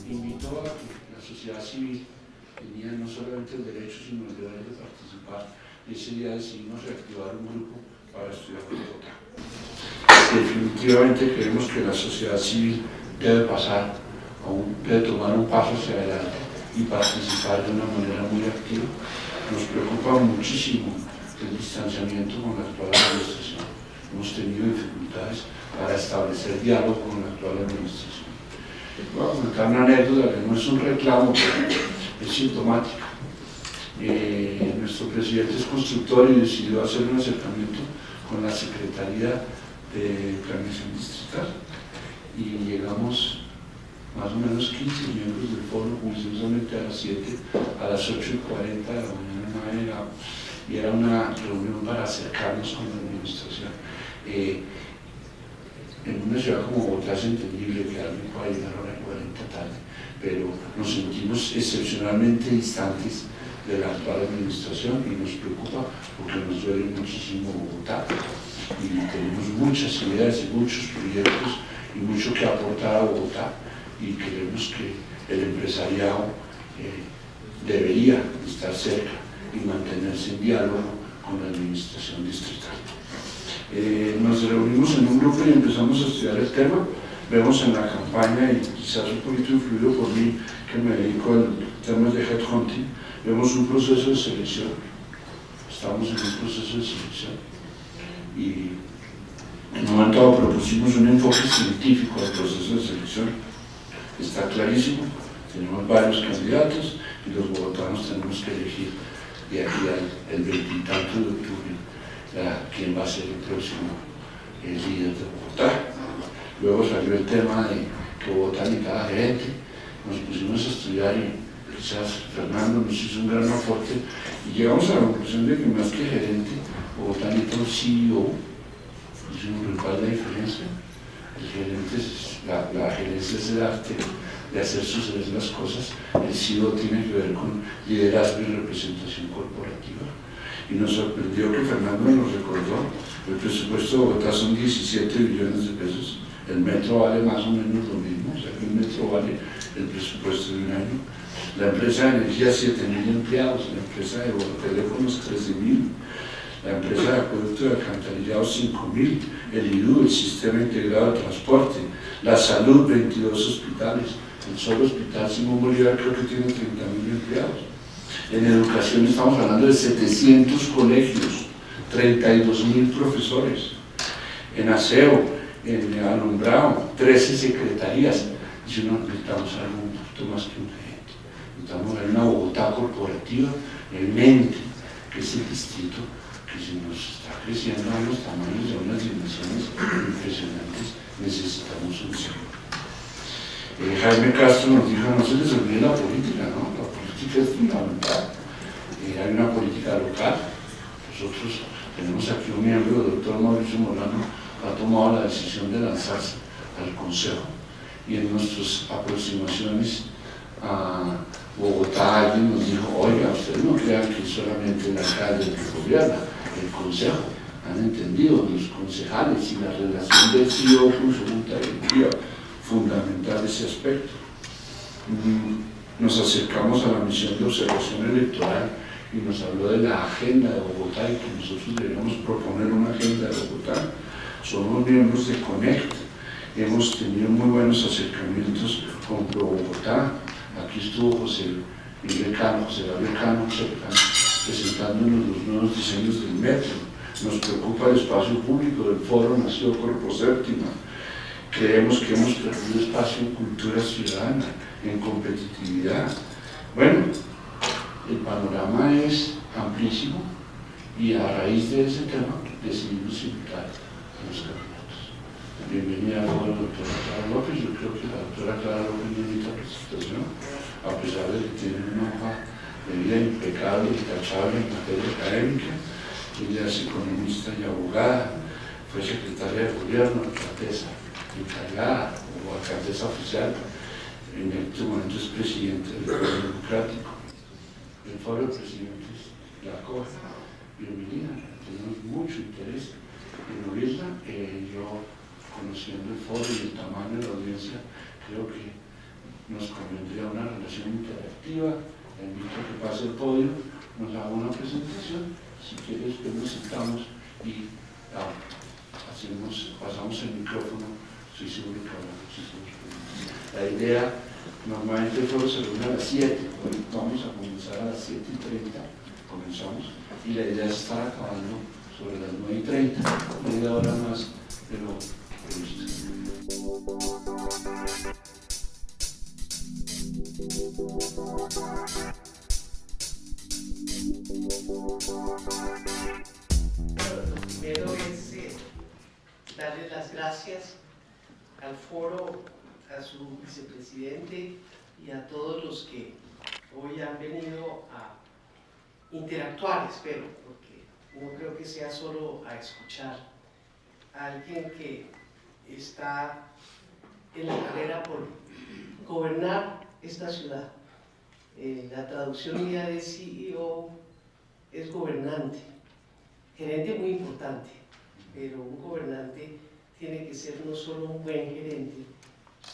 Invito a que la sociedad civil tenía no solamente el derecho, sino el deber de participar, y ese día decidimos reactivar un grupo para estudiar Bogotá. Definitivamente creemos que la sociedad civil debe debe tomar un paso hacia adelante y participar de una manera muy activa. Nos preocupa muchísimo el distanciamiento con la actual administración. Hemos tenido dificultades para establecer diálogo con la actual administración. Voy a comentar una anécdota que no es un reclamo, pero es sintomática. Nuestro presidente es constructor y decidió hacer un acercamiento con la Secretaría de Planeación Distrital y llegamos más o menos 15 miembros del foro, juiciosamente a las 7, a las 8:40 de la mañana y era una reunión para acercarnos con la administración. En una ciudad como Bogotá es entendible que alguien pueda llegar a hora 40 tarde, pero nos sentimos excepcionalmente distantes de la actual administración y nos preocupa porque nos duele muchísimo Bogotá y tenemos muchas ideas y muchos proyectos y mucho que aportar a Bogotá y creemos que el empresariado debería estar cerca y mantenerse en diálogo con la administración distrital. Nos reunimos en un grupo y empezamos a estudiar el tema. Vemos en la campaña, y quizás un poquito influido por mí, que me dedico al tema de headhunting, vemos un proceso de selección. Estamos en un proceso de selección y en un momento dado propusimos un enfoque científico al proceso de selección. Está clarísimo, tenemos varios candidatos y los bogotanos tenemos que elegir de aquí al 20 y tanto de octubre quién va a ser el próximo líder de Bogotá. Luego salió el tema de que Bogotá necesitaba gerente, nos pusimos a estudiar y quizás Fernando nos hizo un gran aporte y llegamos a la conclusión de que más que gerente, Bogotá necesita un CEO, hicimos cuál es la diferencia. El gerente la gerencia es el arte de hacer suceder las cosas, el CEO tiene que ver con liderazgo y representación corporativa. Y nos sorprendió que Fernando nos recordó, el presupuesto de Bogotá son 17 billones de pesos, el metro vale más o menos lo mismo, o sea que un metro vale el presupuesto de un año. La empresa de energía 7.000 empleados, la empresa de teléfonos 13.000, la empresa de acueducto de alcantarillado 5.000, el IDU, el Sistema Integrado de Transporte, la salud 22 hospitales, el solo hospital Simón Bolívar creo que tiene 30.000 empleados. En educación estamos hablando de 700 colegios, 32.000 profesores. En aseo, en alumbrado, 13 secretarías. Y si no, necesitamos algo un poquito más que un gerente. Necesitamos ver una Bogotá corporativa en mente, que es el distrito que se nos está creciendo a unos tamaños y a unas dimensiones impresionantes. Necesitamos un cambio. Jaime Castro nos dijo, no se les olvide la política, ¿no? La política es fundamental. Hay una política local. Nosotros tenemos aquí un miembro, el doctor Mauricio Molano, ha tomado la decisión de lanzarse al Consejo. Y en nuestras aproximaciones a Bogotá, alguien nos dijo, oiga, ustedes no crean que es solamente el alcalde el que gobierna, el Consejo. Han entendido los concejales y la relación del CEO con su junta directiva, fundamental ese aspecto. Nos acercamos a la misión de observación electoral y nos habló de la agenda de Bogotá y que nosotros deberíamos proponer una agenda de Bogotá. Somos miembros de Connect, hemos tenido muy buenos acercamientos con Pro Bogotá. Aquí estuvo José Gabriel Cano, presentándonos los nuevos diseños del metro. Nos preocupa el espacio público del foro nació Corpo Séptima. Creemos que hemos perdido espacio en cultura ciudadana, en competitividad. Bueno, el panorama es amplísimo y a raíz de ese tema decidimos invitar a los candidatos. Bienvenida a la doctora Clara López. Yo creo que la doctora Clara López necesita presentación, a pesar de que tiene una hoja de vida impecable y tachable en materia académica. ella es economista y abogada, fue secretaria de gobierno, alcaldesa encargada o alcaldesa oficial, en este momento es presidente del Foro Democrático, el Foro de Presidentes la acoge. Bienvenida, tenemos mucho interés en oírla. Yo, conociendo el foro y el tamaño de la audiencia, creo que nos convendría una relación interactiva. La invito a que pase el podio, nos haga una presentación, si quieres después nos sentamos y pasamos el micrófono. Estoy seguro que habrá muchísimas preguntas. La idea, normalmente el foro se reúne a las 7, hoy vamos a comenzar a las 7:30, comenzamos, y la idea es estar acabando sobre las 9:30, media hora más de lo previsto. Lo primero es darles las gracias al foro, a su vicepresidente y a todos los que hoy han venido a interactuar, espero, porque no creo que sea solo a escuchar a alguien que está en la carrera por gobernar esta ciudad. La traducción mía de CEO es gobernante, gerente muy importante, pero un gobernante tiene que ser no solo un buen gerente,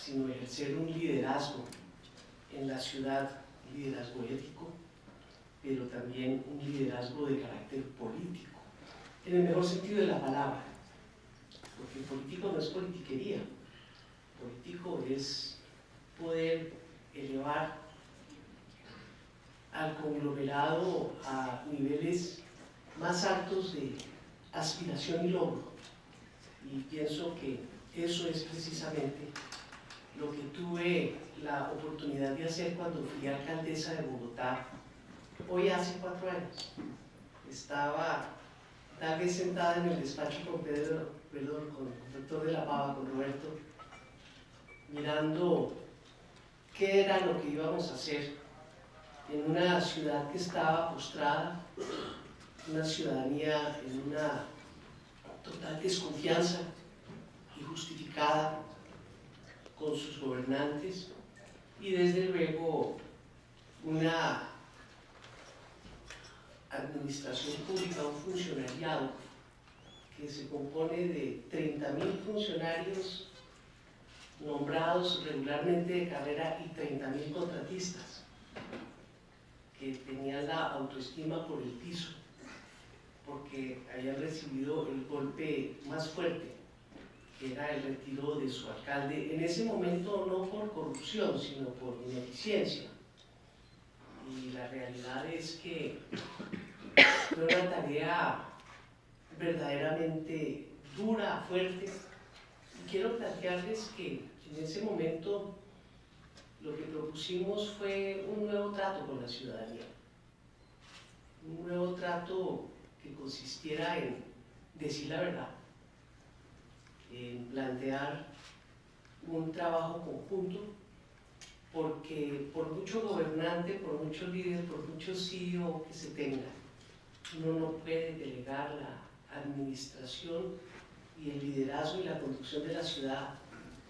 sino ejercer un liderazgo en la ciudad, un liderazgo ético, pero también un liderazgo de carácter político, en el mejor sentido de la palabra, porque político no es politiquería, político es poder elevar al conglomerado a niveles más altos de aspiración y logro. Y pienso que eso es precisamente lo que tuve la oportunidad de hacer cuando fui alcaldesa de Bogotá, hoy hace 4 años. Estaba tal vez sentada en el despacho con con el doctor de la Pava, con Roberto, mirando qué era lo que íbamos a hacer en una ciudad que estaba postrada, una ciudadanía en una total desconfianza injustificada con sus gobernantes y desde luego una administración pública, un funcionariado que se compone de 30.000 funcionarios nombrados regularmente de carrera y 30.000 contratistas que tenían la autoestima por el piso porque habían recibido el golpe más fuerte, que era el retiro de su alcalde, en ese momento no por corrupción, sino por ineficiencia. Y la realidad es que fue una tarea verdaderamente dura, fuerte, y quiero plantearles que en ese momento lo que propusimos fue un nuevo trato con la ciudadanía, un nuevo trato que consistiera en decir la verdad, en plantear un trabajo conjunto, porque por mucho gobernante, por mucho líder, por mucho CEO que se tenga, uno no puede delegar la administración y el liderazgo y la conducción de la ciudad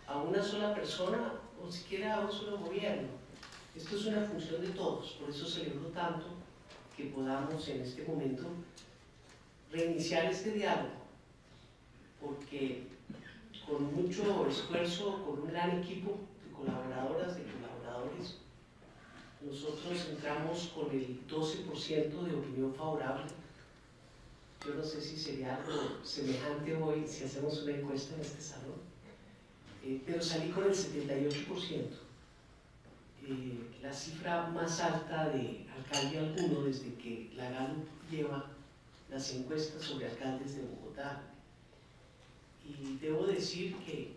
a una sola persona o siquiera a un solo gobierno. Esto es una función de todos, por eso celebro tanto que podamos en este momento reiniciar este diálogo, porque con mucho esfuerzo, con un gran equipo de colaboradoras, de colaboradores, nosotros entramos con el 12% de opinión favorable. Yo no sé si sería algo semejante hoy si hacemos una encuesta en este salón, pero salí con el 78%, la cifra más alta de alcalde alguno desde que la Gallup lleva las encuestas sobre alcaldes de Bogotá. Y debo decir que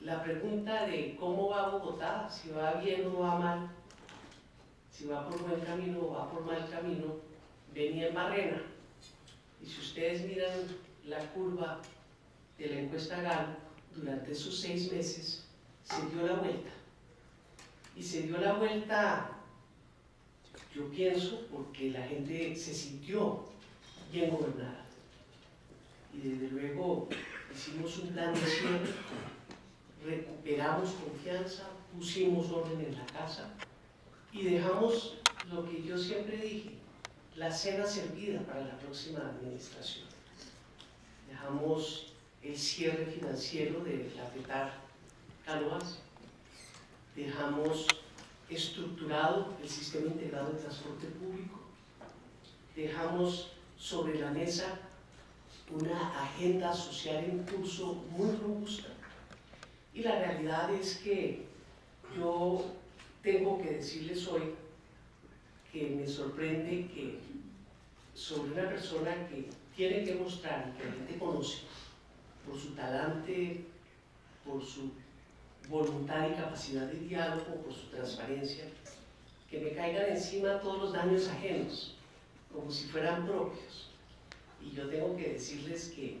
la pregunta de cómo va Bogotá, si va bien o va mal, si va por buen camino o va por mal camino, venía en Barrena. Y si ustedes miran la curva de la encuesta Gallup, durante esos 6 meses se dio la vuelta. Y se dio la vuelta Yo pienso porque la gente se sintió bien gobernada. Y desde luego hicimos un plan de cierre, recuperamos confianza, pusimos orden en la casa y dejamos lo que yo siempre dije, la cena servida para la próxima administración. Dejamos el cierre financiero de la FETAR Canoas, dejamos estructurado el sistema integrado de transporte público, dejamos sobre la mesa una agenda social en curso muy robusta. Y la realidad es que yo tengo que decirles hoy que me sorprende que sobre una persona que tiene que mostrar, que la gente conoce, por su talante, por su voluntad y capacidad de diálogo, por su transparencia, que me caigan encima todos los daños ajenos, como si fueran propios. Y yo tengo que decirles que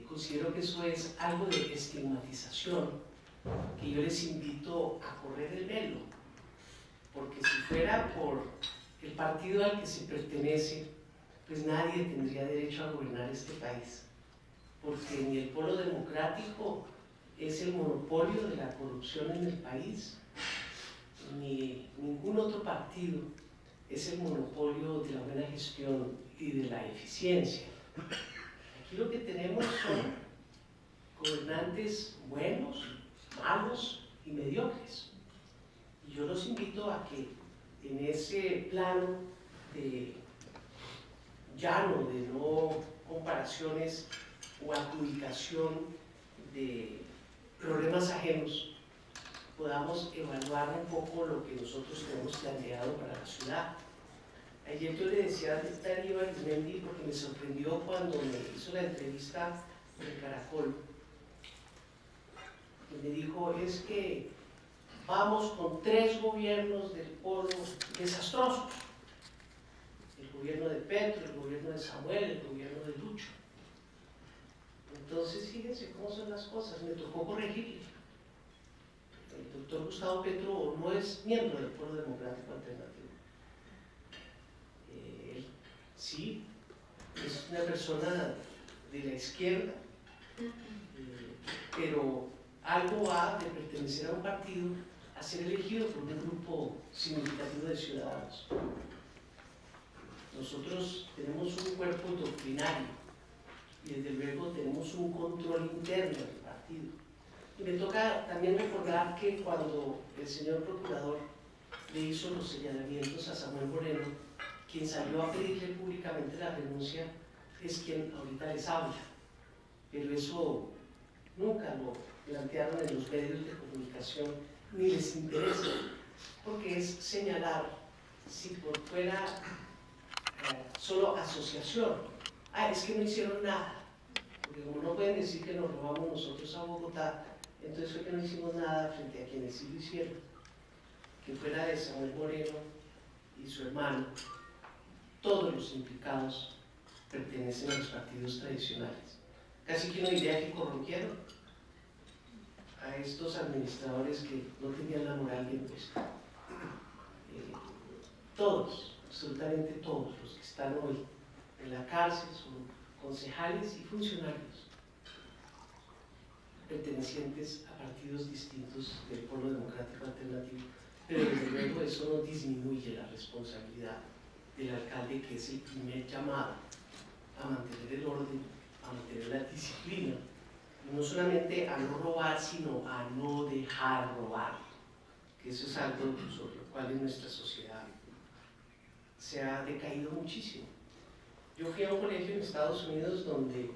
considero que eso es algo de estigmatización, que yo les invito a correr el velo, porque si fuera por el partido al que se pertenece, pues nadie tendría derecho a gobernar este país, porque ni el Polo Democrático es el monopolio de la corrupción en el país, ni ningún otro partido es el monopolio de la buena gestión y de la eficiencia. Aquí lo que tenemos son gobernantes buenos, malos y mediocres. Y yo los invito a que en ese plano de llano, de no comparaciones o adjudicación de problemas ajenos, podamos evaluar un poco lo que nosotros tenemos planteado para la ciudad. Ayer yo le decía a Darío Arizmendi, porque me sorprendió cuando me hizo la entrevista en Caracol, y me dijo, es que vamos con 3 gobiernos del Polo desastrosos. El gobierno de Petro, el gobierno de Samuel, el gobierno de Lucho. Entonces, fíjense cómo son las cosas, me tocó corregirle. El doctor Gustavo Petro no es miembro del Polo Democrático Alternativo. Él sí, es una persona de la izquierda, pero algo va de pertenecer a un partido a ser elegido por un grupo significativo de ciudadanos. Nosotros tenemos un cuerpo doctrinario y desde luego tenemos un control interno del partido. Y me toca también recordar que cuando el señor procurador le hizo los señalamientos a Samuel Moreno, quien salió a pedirle públicamente la renuncia es quien ahorita les habla. Pero eso nunca lo plantearon en los medios de comunicación, ni les interesa, porque es señalar si por fuera solo asociación. Es que no hicieron nada, porque como no pueden decir que nos robamos nosotros a Bogotá, entonces fue que no hicimos nada frente a quienes sí lo hicieron. Que fuera de Samuel Moreno y su hermano, todos los implicados pertenecen a los partidos tradicionales. Casi que uno diría que corrompieron a estos administradores que no tenían la moral bien puesta. Todos, absolutamente todos los que están hoy en la cárcel son concejales y funcionarios pertenecientes a partidos distintos del Polo Democrático Alternativo, pero desde luego eso no disminuye la responsabilidad del alcalde, que es el primer llamado a mantener el orden, a mantener la disciplina, y no solamente a no robar, sino a no dejar robar, que eso es algo sobre lo cual en nuestra sociedad se ha decaído muchísimo. Yo fui a un colegio en Estados Unidos donde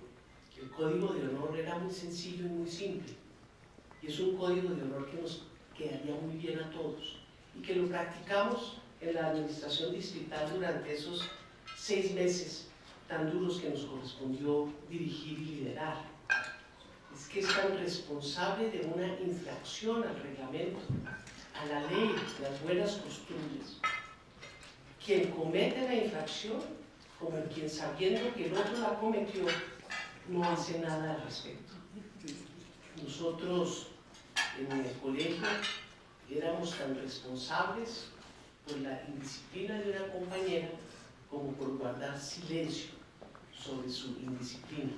el código de honor era muy sencillo y muy simple, y es un código de honor que nos quedaría muy bien a todos, y que lo practicamos en la administración distrital durante esos 6 meses tan duros que nos correspondió dirigir y liderar. Es que es tan responsable de una infracción al reglamento, a la ley, a las buenas costumbres, quien comete la infracción como quien, sabiendo que el otro la cometió, no hace nada al respecto. Nosotros en el colegio éramos tan responsables por la indisciplina de una compañera como por guardar silencio sobre su indisciplina.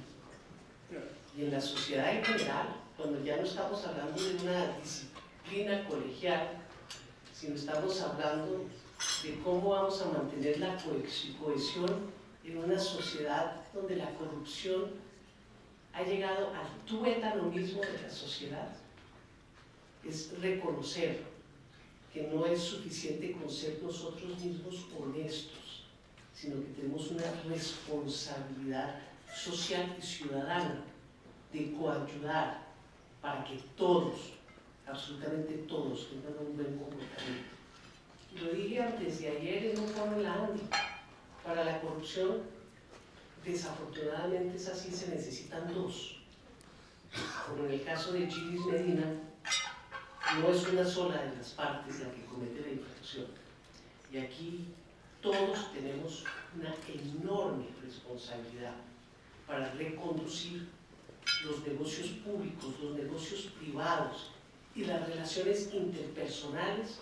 Y en la sociedad en general, cuando ya no estamos hablando de una disciplina colegial, sino estamos hablando de cómo vamos a mantener la cohesión en una sociedad donde la corrupción ha llegado al tuétano mismo de la sociedad, es reconocer que no es suficiente con ser nosotros mismos honestos, sino que tenemos una responsabilidad social y ciudadana de coayudar para que todos, absolutamente todos, tengan un buen comportamiento. Lo dije antes de ayer en un foro en la ANDI, para la corrupción, desafortunadamente es así, se necesitan dos. Como en el caso de Gilis Medina, no es una sola de las partes la que comete la infracción. Y aquí todos tenemos una enorme responsabilidad para reconducir los negocios públicos, los negocios privados y las relaciones interpersonales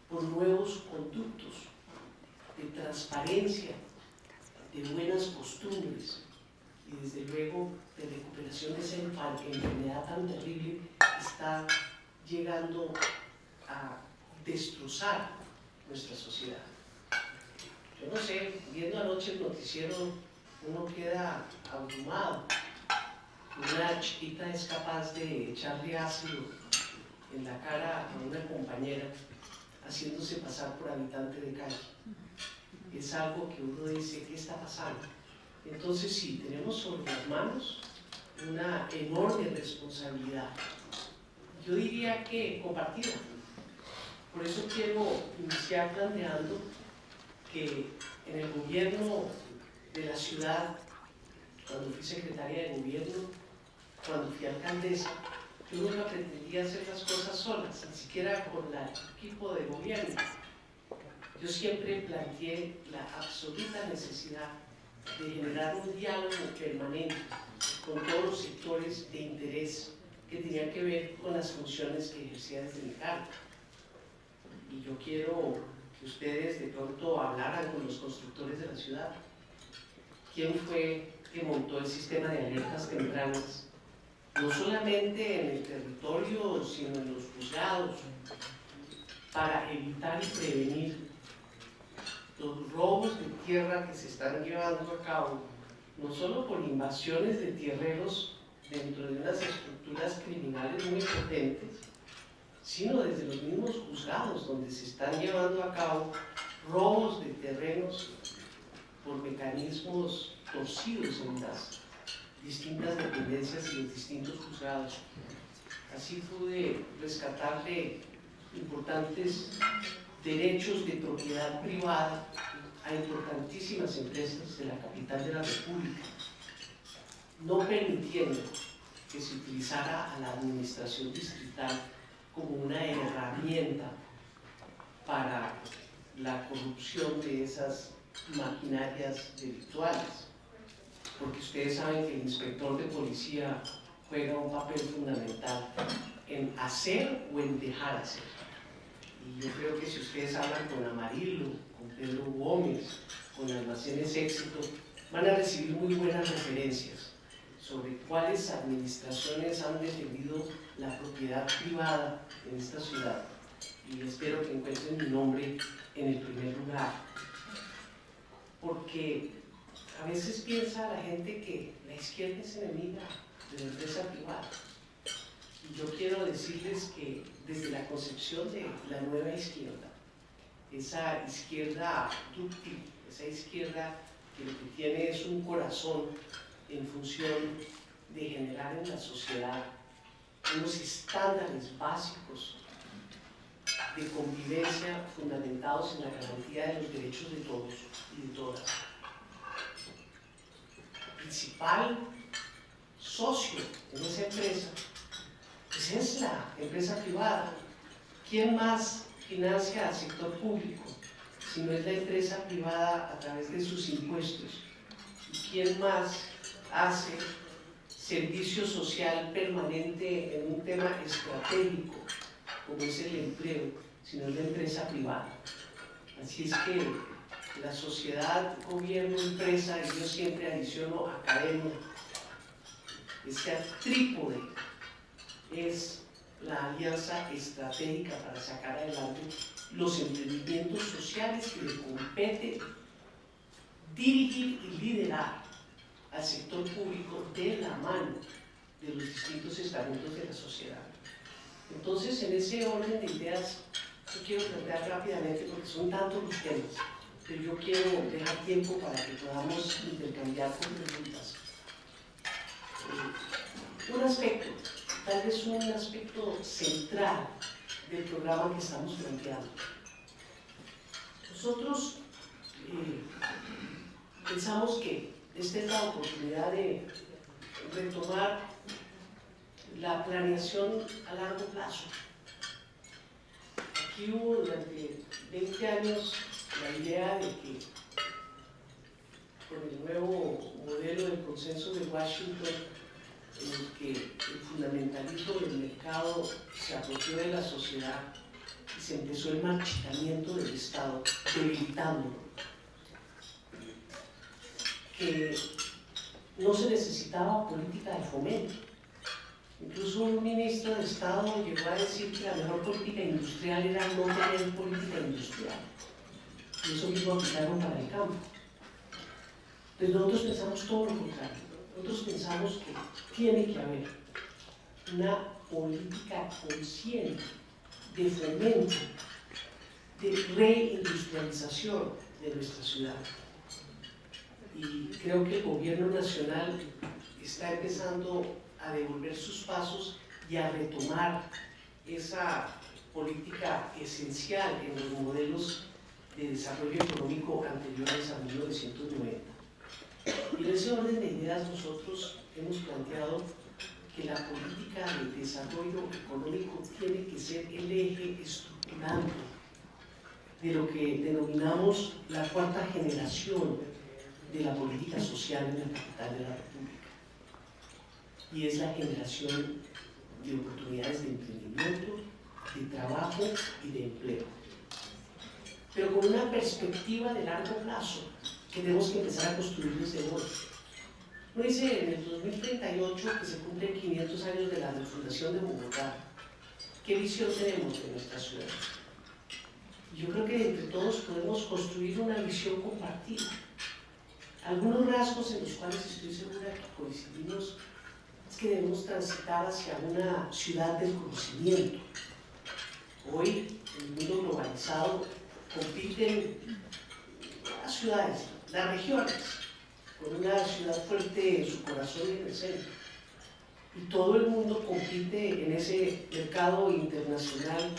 por nuevos conductos de transparencia, de buenas costumbres y desde luego de recuperación de esa enfermedad tan terrible que está llegando a destrozar nuestra sociedad. Yo no sé, viendo anoche el noticiero uno queda abrumado. Una chiquita es capaz de echarle ácido en la cara a una compañera haciéndose pasar por habitante de calle. Es algo que uno dice, ¿qué está pasando? Entonces sí, tenemos sobre las manos una enorme responsabilidad. Yo diría que compartida. Por eso quiero iniciar planteando que en el gobierno de la ciudad, cuando fui secretaria de gobierno, cuando fui alcaldesa, yo nunca pretendía hacer las cosas solas, ni siquiera con el equipo de gobierno. Yo siempre planteé la absoluta necesidad de generar un diálogo permanente con todos los sectores de interés que tenían que ver con las funciones que ejercía desde mi cargo. Y yo quiero que ustedes de pronto hablaran con los constructores de la ciudad. ¿Quién fue que montó el sistema de alertas tempranas? No solamente en el territorio, sino en los juzgados, para evitar y prevenir los robos de tierra que se están llevando a cabo, no solo por invasiones de tierreros dentro de unas estructuras criminales muy potentes, sino desde los mismos juzgados, donde se están llevando a cabo robos de terrenos por mecanismos torcidos en las distintas dependencias y los distintos juzgados. Así pude rescatarle importantes derechos de propiedad privada a importantísimas empresas de la capital de la República, no permitiendo que se utilizara a la administración distrital como una herramienta para la corrupción de esas maquinarias delictuales. Porque ustedes saben que el inspector de policía juega un papel fundamental en hacer o en dejar hacer. Y yo creo que si ustedes hablan con Amarillo, con Pedro Gómez, con Almacenes Éxito, van a recibir muy buenas referencias sobre cuáles administraciones han defendido la propiedad privada en esta ciudad. Y espero que encuentren mi nombre en el primer lugar. Porque a veces piensa la gente que la izquierda es enemiga de la empresa privada. Y yo quiero decirles que desde la concepción de la nueva izquierda, esa izquierda dúctil, esa izquierda que lo que tiene es un corazón en función de generar en la sociedad unos estándares básicos de convivencia fundamentados en la garantía de los derechos de todos y de todas. El principal socio en esa empresa pues es la empresa privada. ¿Quién más financia al sector público si no es la empresa privada a través de sus impuestos? ¿Y quién más hace servicio social permanente en un tema estratégico como es el empleo, si no es la empresa privada? Así es que la sociedad, gobierno, empresa, y yo siempre adiciono academia, ese trípode es la alianza estratégica para sacar adelante los emprendimientos sociales que le compete dirigir y liderar al sector público de la mano de los distintos estamentos de la sociedad. Entonces, en ese orden de ideas, yo quiero plantear rápidamente, porque son tantos los temas, pero yo quiero dejar tiempo para que podamos intercambiar con preguntas. Un aspecto, tal vez un aspecto central del programa que estamos planteando. Nosotros pensamos que esta es la oportunidad de retomar la planeación a largo plazo. Aquí hubo durante 20 años la idea de que con el nuevo modelo del consenso de Washington, en el que el fundamentalismo del mercado se apropió de la sociedad y se empezó el marchitamiento del Estado, debilitándolo, que no se necesitaba política de fomento. Incluso un ministro de Estado llegó a decir que la mejor política industrial era no tener política industrial. Y eso mismo aplicaron para el campo. Entonces nosotros pensamos todo lo contrario. Nosotros pensamos que tiene que haber una política consciente de fomento, de reindustrialización de nuestra ciudad. Y creo que el gobierno nacional está empezando a devolver sus pasos y a retomar esa política esencial en los modelos de desarrollo económico anteriores a 1990. Y en ese orden de ideas nosotros hemos planteado que la política de desarrollo económico tiene que ser el eje estructurante de lo que denominamos la cuarta generación de la política social en la capital de la República. Y es la generación de oportunidades de emprendimiento, de trabajo y de empleo. Pero con una perspectiva de largo plazo que tenemos que empezar a construir desde hoy. Uno dice en el 2038 que se cumplen 500 años de la refundación de Bogotá. ¿Qué visión tenemos de nuestra ciudad? Yo creo que entre todos podemos construir una visión compartida. Algunos rasgos en los cuales estoy segura que coincidimos es que debemos transitar hacia una ciudad del conocimiento. Hoy, en el mundo globalizado, compiten las ciudades, las regiones, con una ciudad fuerte en su corazón y en el centro. Y todo el mundo compite en ese mercado internacional,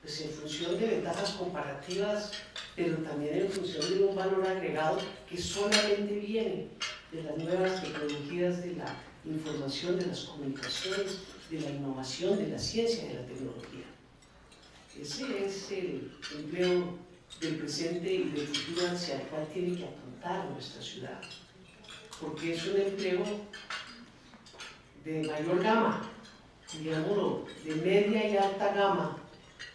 pues en función de ventajas comparativas, pero también en función de un valor agregado que solamente viene de las nuevas tecnologías de la información, de las comunicaciones, de la innovación, de la ciencia y de la tecnología. Ese es el empleo del presente y del futuro hacia el cual tiene que apuntar nuestra ciudad, porque es un empleo de mayor gama, digámoslo, de media y alta gama,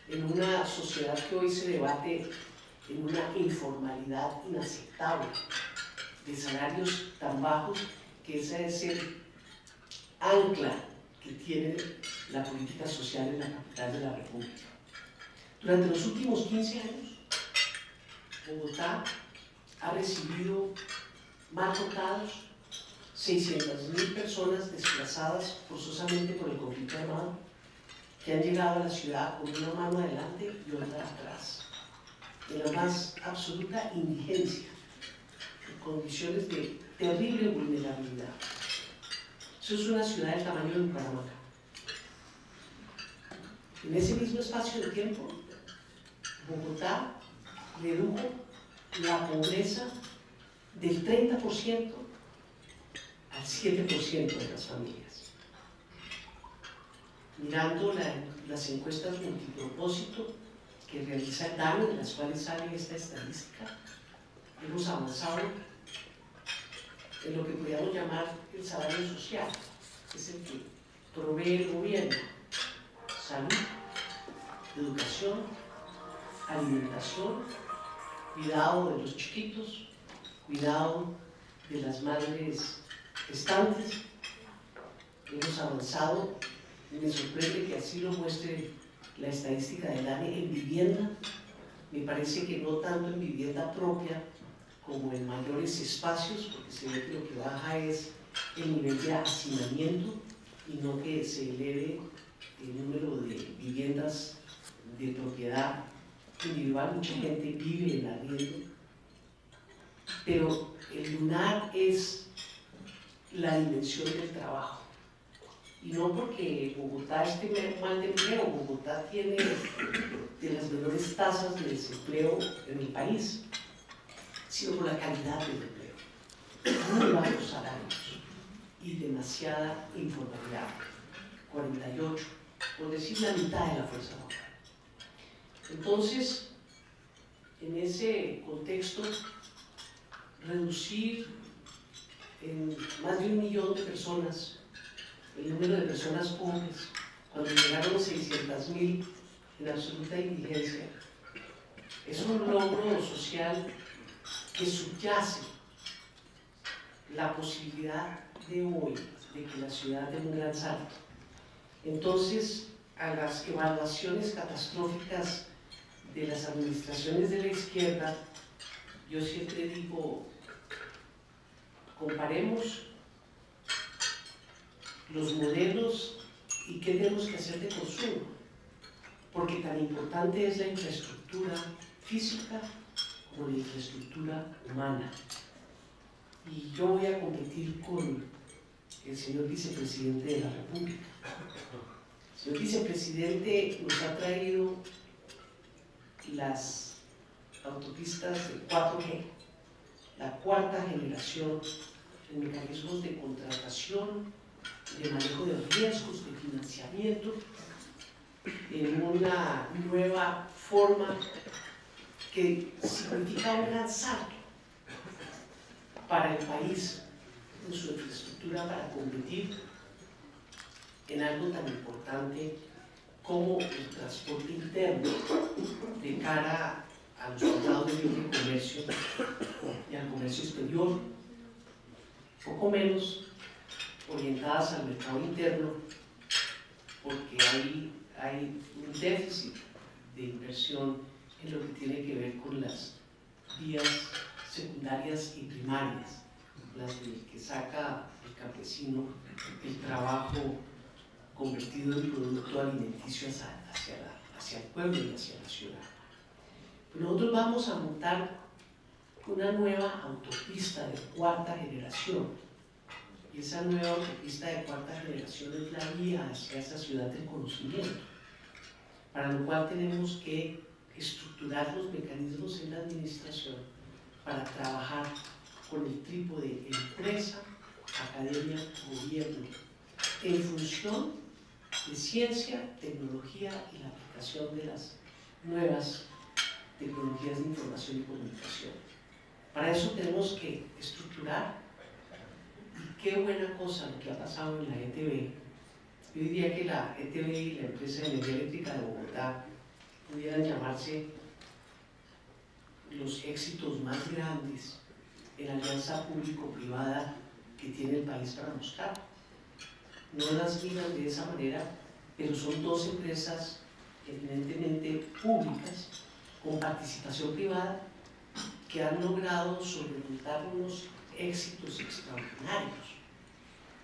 en una sociedad que hoy se debate en una informalidad inaceptable, de salarios tan bajos que esa es el ancla que tiene la política social en la capital de la República. Durante los últimos 15 años, Bogotá ha recibido mal contados 600.000 personas desplazadas forzosamente por el conflicto armado, que han llegado a la ciudad con una mano adelante y otra atrás, en la más absoluta indigencia, en condiciones de terrible vulnerabilidad. Eso es una ciudad del tamaño de Bucaramanga. En ese mismo espacio de tiempo, Bogotá redujo la pobreza del 30% al 7% de las familias. Mirando las encuestas multipropósito que realiza el DANE, de las cuales sale esta estadística, hemos avanzado en lo que podríamos llamar el salario social, que es el que provee el gobierno: salud, educación, alimentación cuidado de los chiquitos, cuidado de las madres gestantes. Hemos avanzado, me sorprende que así lo muestre la estadística del ANE en vivienda. Me parece que no tanto en vivienda propia como en mayores espacios, porque se ve que lo que baja es el nivel de hacinamiento y no que se eleve el número de viviendas de propiedad individual. Mucha gente vive en arriendo, pero el lunar es la dimensión del trabajo. Y no porque Bogotá esté mal de empleo, Bogotá tiene de las menores tasas de desempleo en el país, sino por la calidad del empleo. Muy bajos salarios y demasiada informalidad. 48, por decir la mitad de la fuerza laboral. Entonces, en ese contexto, reducir en más de 1 millón de personas el número de personas pobres, cuando llegaron 600.000 en absoluta indigencia, es un logro social que subyace la posibilidad de hoy de que la ciudad dé un gran salto. Entonces, a las evaluaciones catastróficas de las administraciones de la izquierda, yo siempre digo, comparemos los modelos y qué tenemos que hacer de consumo, porque tan importante es la infraestructura física como la infraestructura humana. Y yo voy a competir con el señor vicepresidente de la República. El señor vicepresidente nos ha traído las autopistas de 4G, la cuarta generación de mecanismos de contratación, de manejo de riesgos, de financiamiento, en una nueva forma que significa un gran salto para el país en su infraestructura para competir en algo tan importante como el transporte interno de cara a los tratados de libre comercio y al comercio exterior, poco menos orientadas al mercado interno, porque hay un déficit de inversión en lo que tiene que ver con las vías secundarias y primarias, las que saca el campesino el trabajo convertido en producto alimenticio hacia el pueblo y hacia la ciudad. Nosotros vamos a montar una nueva autopista de cuarta generación, y esa nueva autopista de cuarta generación es la vía hacia esa ciudad del conocimiento, para lo cual tenemos que estructurar los mecanismos en la administración para trabajar con el trípode empresa, academia, gobierno, en función de ciencia, tecnología y la aplicación de las nuevas tecnologías de información y comunicación. Para eso tenemos que estructurar, y qué buena cosa lo que ha pasado en la ETB. Yo diría que la ETB y la Empresa de Energía Eléctrica de Bogotá pudieran llamarse los éxitos más grandes en la alianza público-privada que tiene el país para mostrar. No las miran de esa manera, pero son dos empresas evidentemente públicas con participación privada que han logrado sobremontar unos éxitos extraordinarios.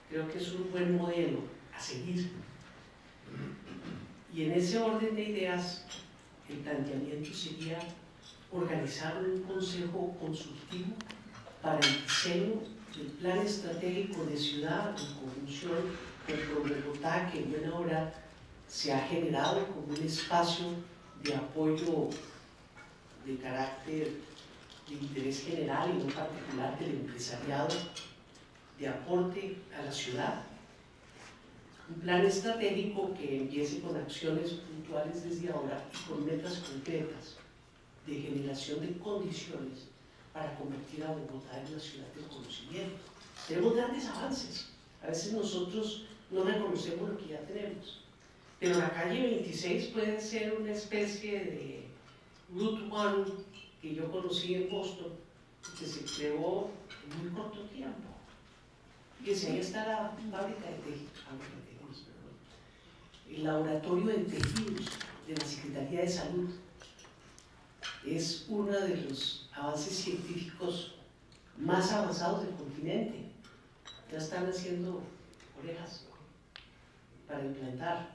Creo que es un buen modelo a seguir. Y en ese orden de ideas, el planteamiento sería organizar un consejo consultivo para el diseño del plan estratégico de ciudad en conjunción con Bogotá, que en buena hora se ha generado como un espacio de apoyo de carácter de interés general y no particular del empresariado, de aporte a la ciudad. Un plan estratégico que empiece con acciones puntuales desde ahora y con metas concretas de generación de condiciones para convertir a Bogotá en una ciudad del conocimiento. Tenemos grandes avances. A veces nosotros no reconocemos lo que ya tenemos. Pero la calle 26 puede ser una especie de Route 1 que yo conocí en Boston, que se creó en muy corto tiempo. Fíjense, ahí está la fábrica de tejidos, el laboratorio de tejidos de la Secretaría de Salud. Es uno de los avances científicos más avanzados del continente. Ya están haciendo orejas para implantar.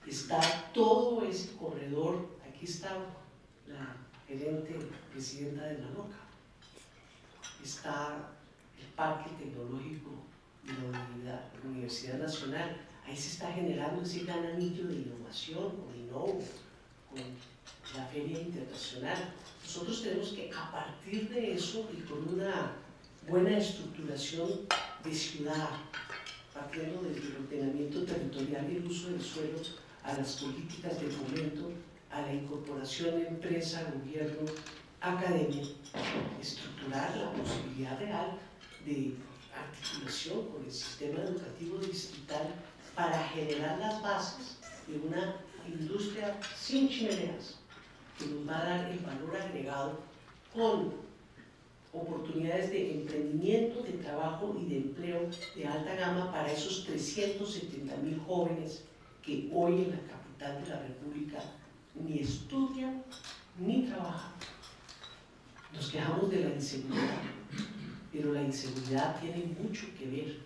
Está todo ese corredor, aquí está la gerente presidenta de la NOCA, está el Parque Tecnológico de la Universidad Nacional, ahí se está generando ese gran anillo de innovación con Innovo, con la Feria Internacional. Nosotros tenemos que, a partir de eso y con una buena estructuración de ciudad, partiendo desde el ordenamiento territorial y el uso del suelo, a las políticas de fomento, a la incorporación de empresa, gobierno, academia, estructurar la posibilidad real de articulación con el sistema educativo distrital para generar las bases de una industria sin chimeneas que nos va a dar el valor agregado con oportunidades de emprendimiento, de trabajo y de empleo de alta gama para esos 370.000 jóvenes que hoy en la capital de la República ni estudian ni trabajan. Nos quejamos de la inseguridad, pero la inseguridad tiene mucho que ver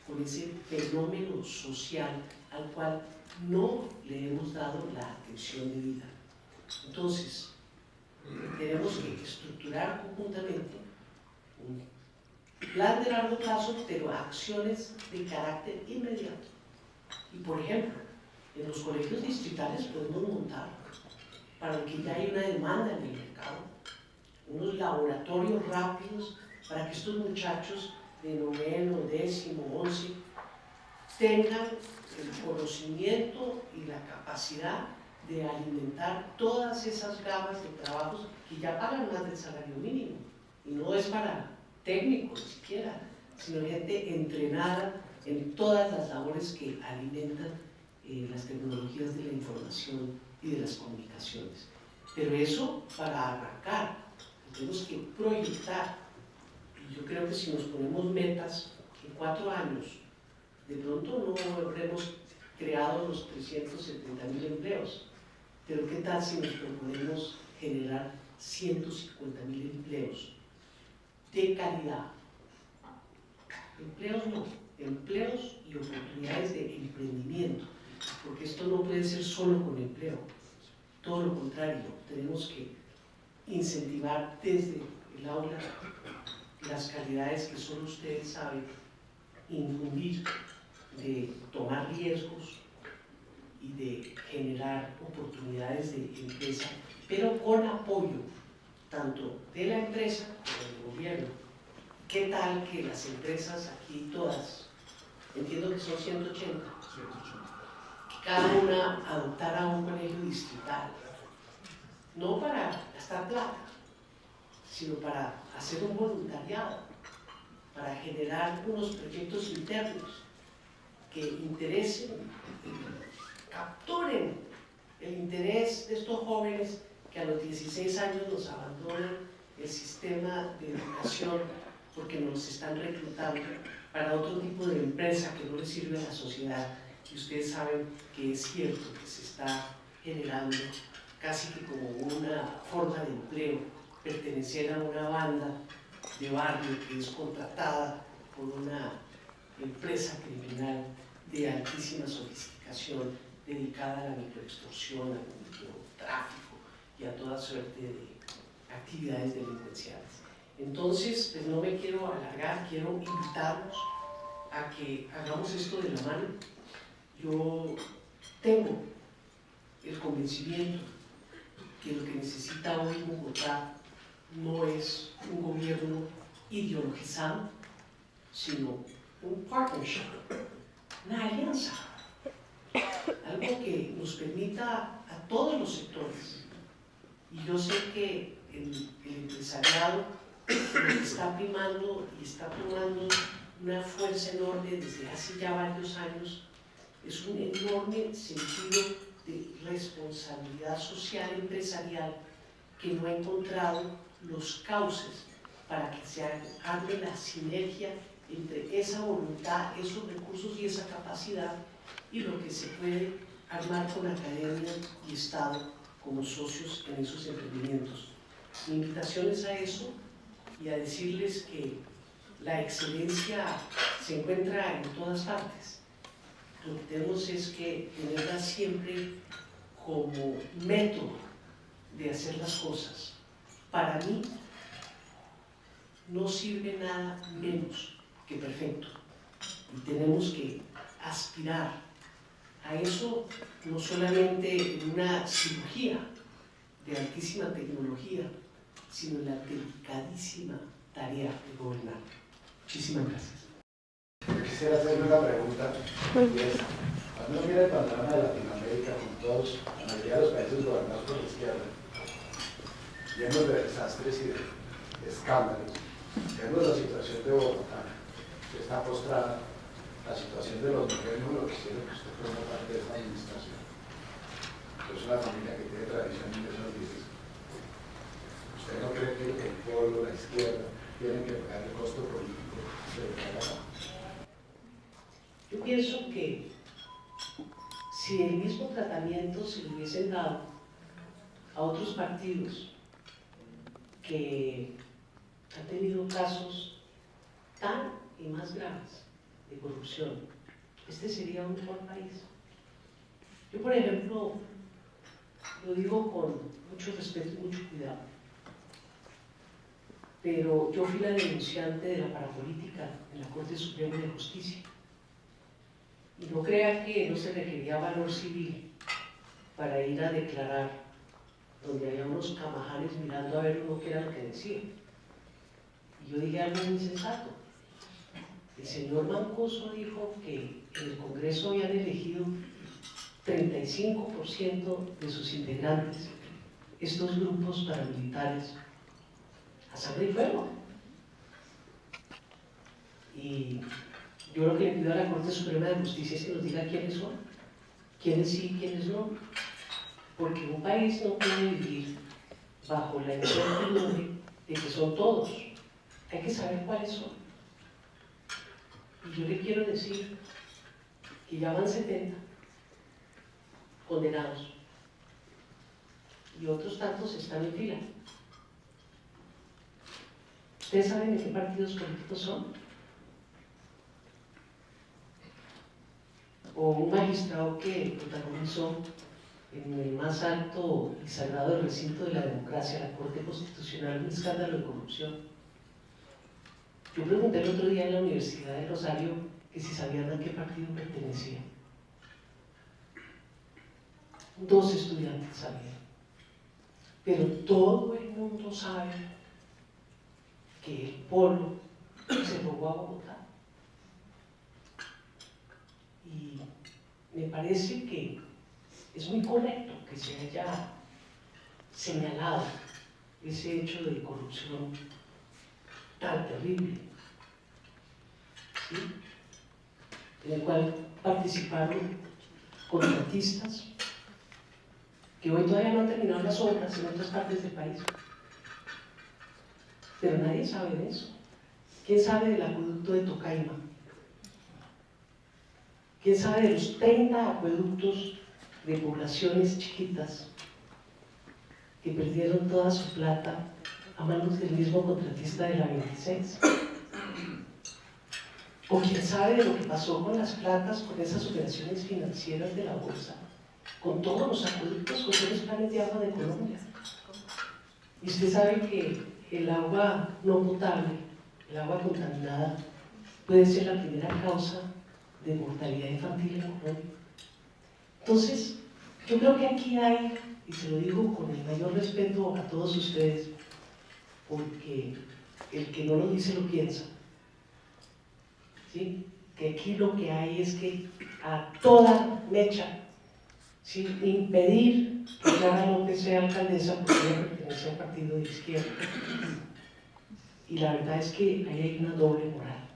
con ese fenómeno social al cual no le hemos dado la atención debida. Entonces, tenemos que estructurar conjuntamente un plan de largo plazo, pero acciones de carácter inmediato. Y por ejemplo, en los colegios distritales podemos montar, para el que ya hay una demanda en el mercado, unos laboratorios rápidos para que estos muchachos de noveno, décimo, 11 tengan el conocimiento y la capacidad de alimentar todas esas gamas de trabajos que ya pagan más del salario mínimo. Y no es para técnicos siquiera, sino gente entrenada en todas las labores que alimentan las tecnologías de la información y de las comunicaciones. Pero eso para arrancar, tenemos que proyectar. Y yo creo que si nos ponemos metas, en 4 años, de pronto no habremos creado los 370.000 empleos. Pero ¿qué tal si nos proponemos generar 150.000 empleos de calidad? Empleos no, empleos y oportunidades de emprendimiento, porque esto no puede ser solo con empleo, todo lo contrario, tenemos que incentivar desde el aula las calidades que solo ustedes saben infundir, de tomar riesgos y de generar oportunidades de empresa, pero con apoyo tanto de la empresa como del gobierno. ¿Qué tal que las empresas aquí todas, entiendo que son 180, cada una adoptara un colegio distrital, no para gastar plata, sino para hacer un voluntariado, para generar unos proyectos internos que interesen, capturen el interés de estos jóvenes que a los 16 años nos abandonan el sistema de educación porque nos están reclutando para otro tipo de empresa que no les sirve a la sociedad. Y ustedes saben que es cierto que se está generando casi que como una forma de empleo, pertenecer a una banda de barrio que es contratada por una empresa criminal de altísima sofisticación dedicada a la microextorsión, al microtráfico y a toda suerte de actividades delincuenciales. Entonces, pues no me quiero alargar, quiero invitarlos a que hagamos esto de la mano. Yo tengo el convencimiento que lo que necesita hoy Bogotá no es un gobierno ideologizado, sino un partnership, una alianza, algo que nos permita a todos los sectores. Y yo sé que el empresariado lo que está primando y está tomando una fuerza enorme desde hace ya varios años es un enorme sentido de responsabilidad social empresarial que no ha encontrado los cauces para que se arme la sinergia entre esa voluntad, esos recursos y esa capacidad y lo que se puede armar con academia y Estado como socios en esos emprendimientos. Mi invitación es a eso y a decirles que la excelencia se encuentra en todas partes. Lo que tenemos es que tenerla siempre como método de hacer las cosas. Para mí no sirve nada menos que perfecto y tenemos que aspirar a eso, no solamente en una cirugía de altísima tecnología, sino en la delicadísima tarea de gobernar. Muchísimas gracias. Yo quisiera hacerle una pregunta, y es, cuando uno mira el panorama de Latinoamérica con todos, la mayoría de los países gobernados por la izquierda, llenos de desastres y de escándalos, vemos la situación de Bogotá, que está postrada, la situación de los gobiernos, lo quisiera que usted forma parte de esta administración. Es una familia que tiene tradición en esos días. ¿Usted no cree que el pueblo, la izquierda, tienen que pagar el costo político de lo que ha pasado? Yo pienso que si el mismo tratamiento se le hubiesen dado a otros partidos que han tenido casos tan y más graves de corrupción, este sería un mejor país. Yo, por ejemplo, lo digo con mucho respeto y mucho cuidado, pero yo fui la denunciante de la parapolítica en la Corte Suprema de Justicia. Y no crea que no se requería valor civil para ir a declarar donde había unos camajanes mirando a ver uno qué era lo que decía. Y yo dije algo muy sensato. El señor Mancuso dijo que en el Congreso habían elegido 35% de sus integrantes, estos grupos paramilitares, a sangre y fuego. Y yo lo que le pido a la Corte Suprema de Justicia es que nos diga quiénes son, quiénes sí y quiénes no, porque un país no puede vivir bajo la incertidumbre de que son todos. Hay que saber cuáles son. Y yo le quiero decir que ya van 70 condenados y otros tantos están en fila. ¿Ustedes saben de qué partidos políticos son? O un magistrado que protagonizó en el más alto y sagrado recinto de la democracia, la Corte Constitucional, un escándalo de corrupción. Yo pregunté el otro día en la Universidad de Rosario que si sabían a qué partido pertenecía. 2 estudiantes sabían. Pero todo el mundo sabe que el pueblo se robó a Bogotá. Y me parece que es muy correcto que se haya señalado ese hecho de corrupción tan terrible, ¿sí? En el cual participaron contratistas que hoy todavía no han terminado las obras en otras partes del país. Pero nadie sabe de eso. ¿Quién sabe del acueducto de Tocaima? ¿Quién sabe de los 30 acueductos de poblaciones chiquitas que perdieron toda su plata a manos del mismo contratista de la 26? ¿O quién sabe de lo que pasó con las placas, con esas operaciones financieras de la bolsa, con todos los acueductos, con todos los planes de agua de Colombia? Y usted sabe que el agua no potable, el agua contaminada, puede ser la primera causa de mortalidad infantil en Colombia. Entonces, yo creo que aquí hay, y se lo digo con el mayor respeto a todos ustedes, porque el que no lo dice lo piensa, ¿sí? Que aquí lo que hay es que a toda mecha, ¿sí? Impedir que Clara López sea alcaldesa porque ella pertenece al partido de izquierda. Y la verdad es que ahí hay una doble moral.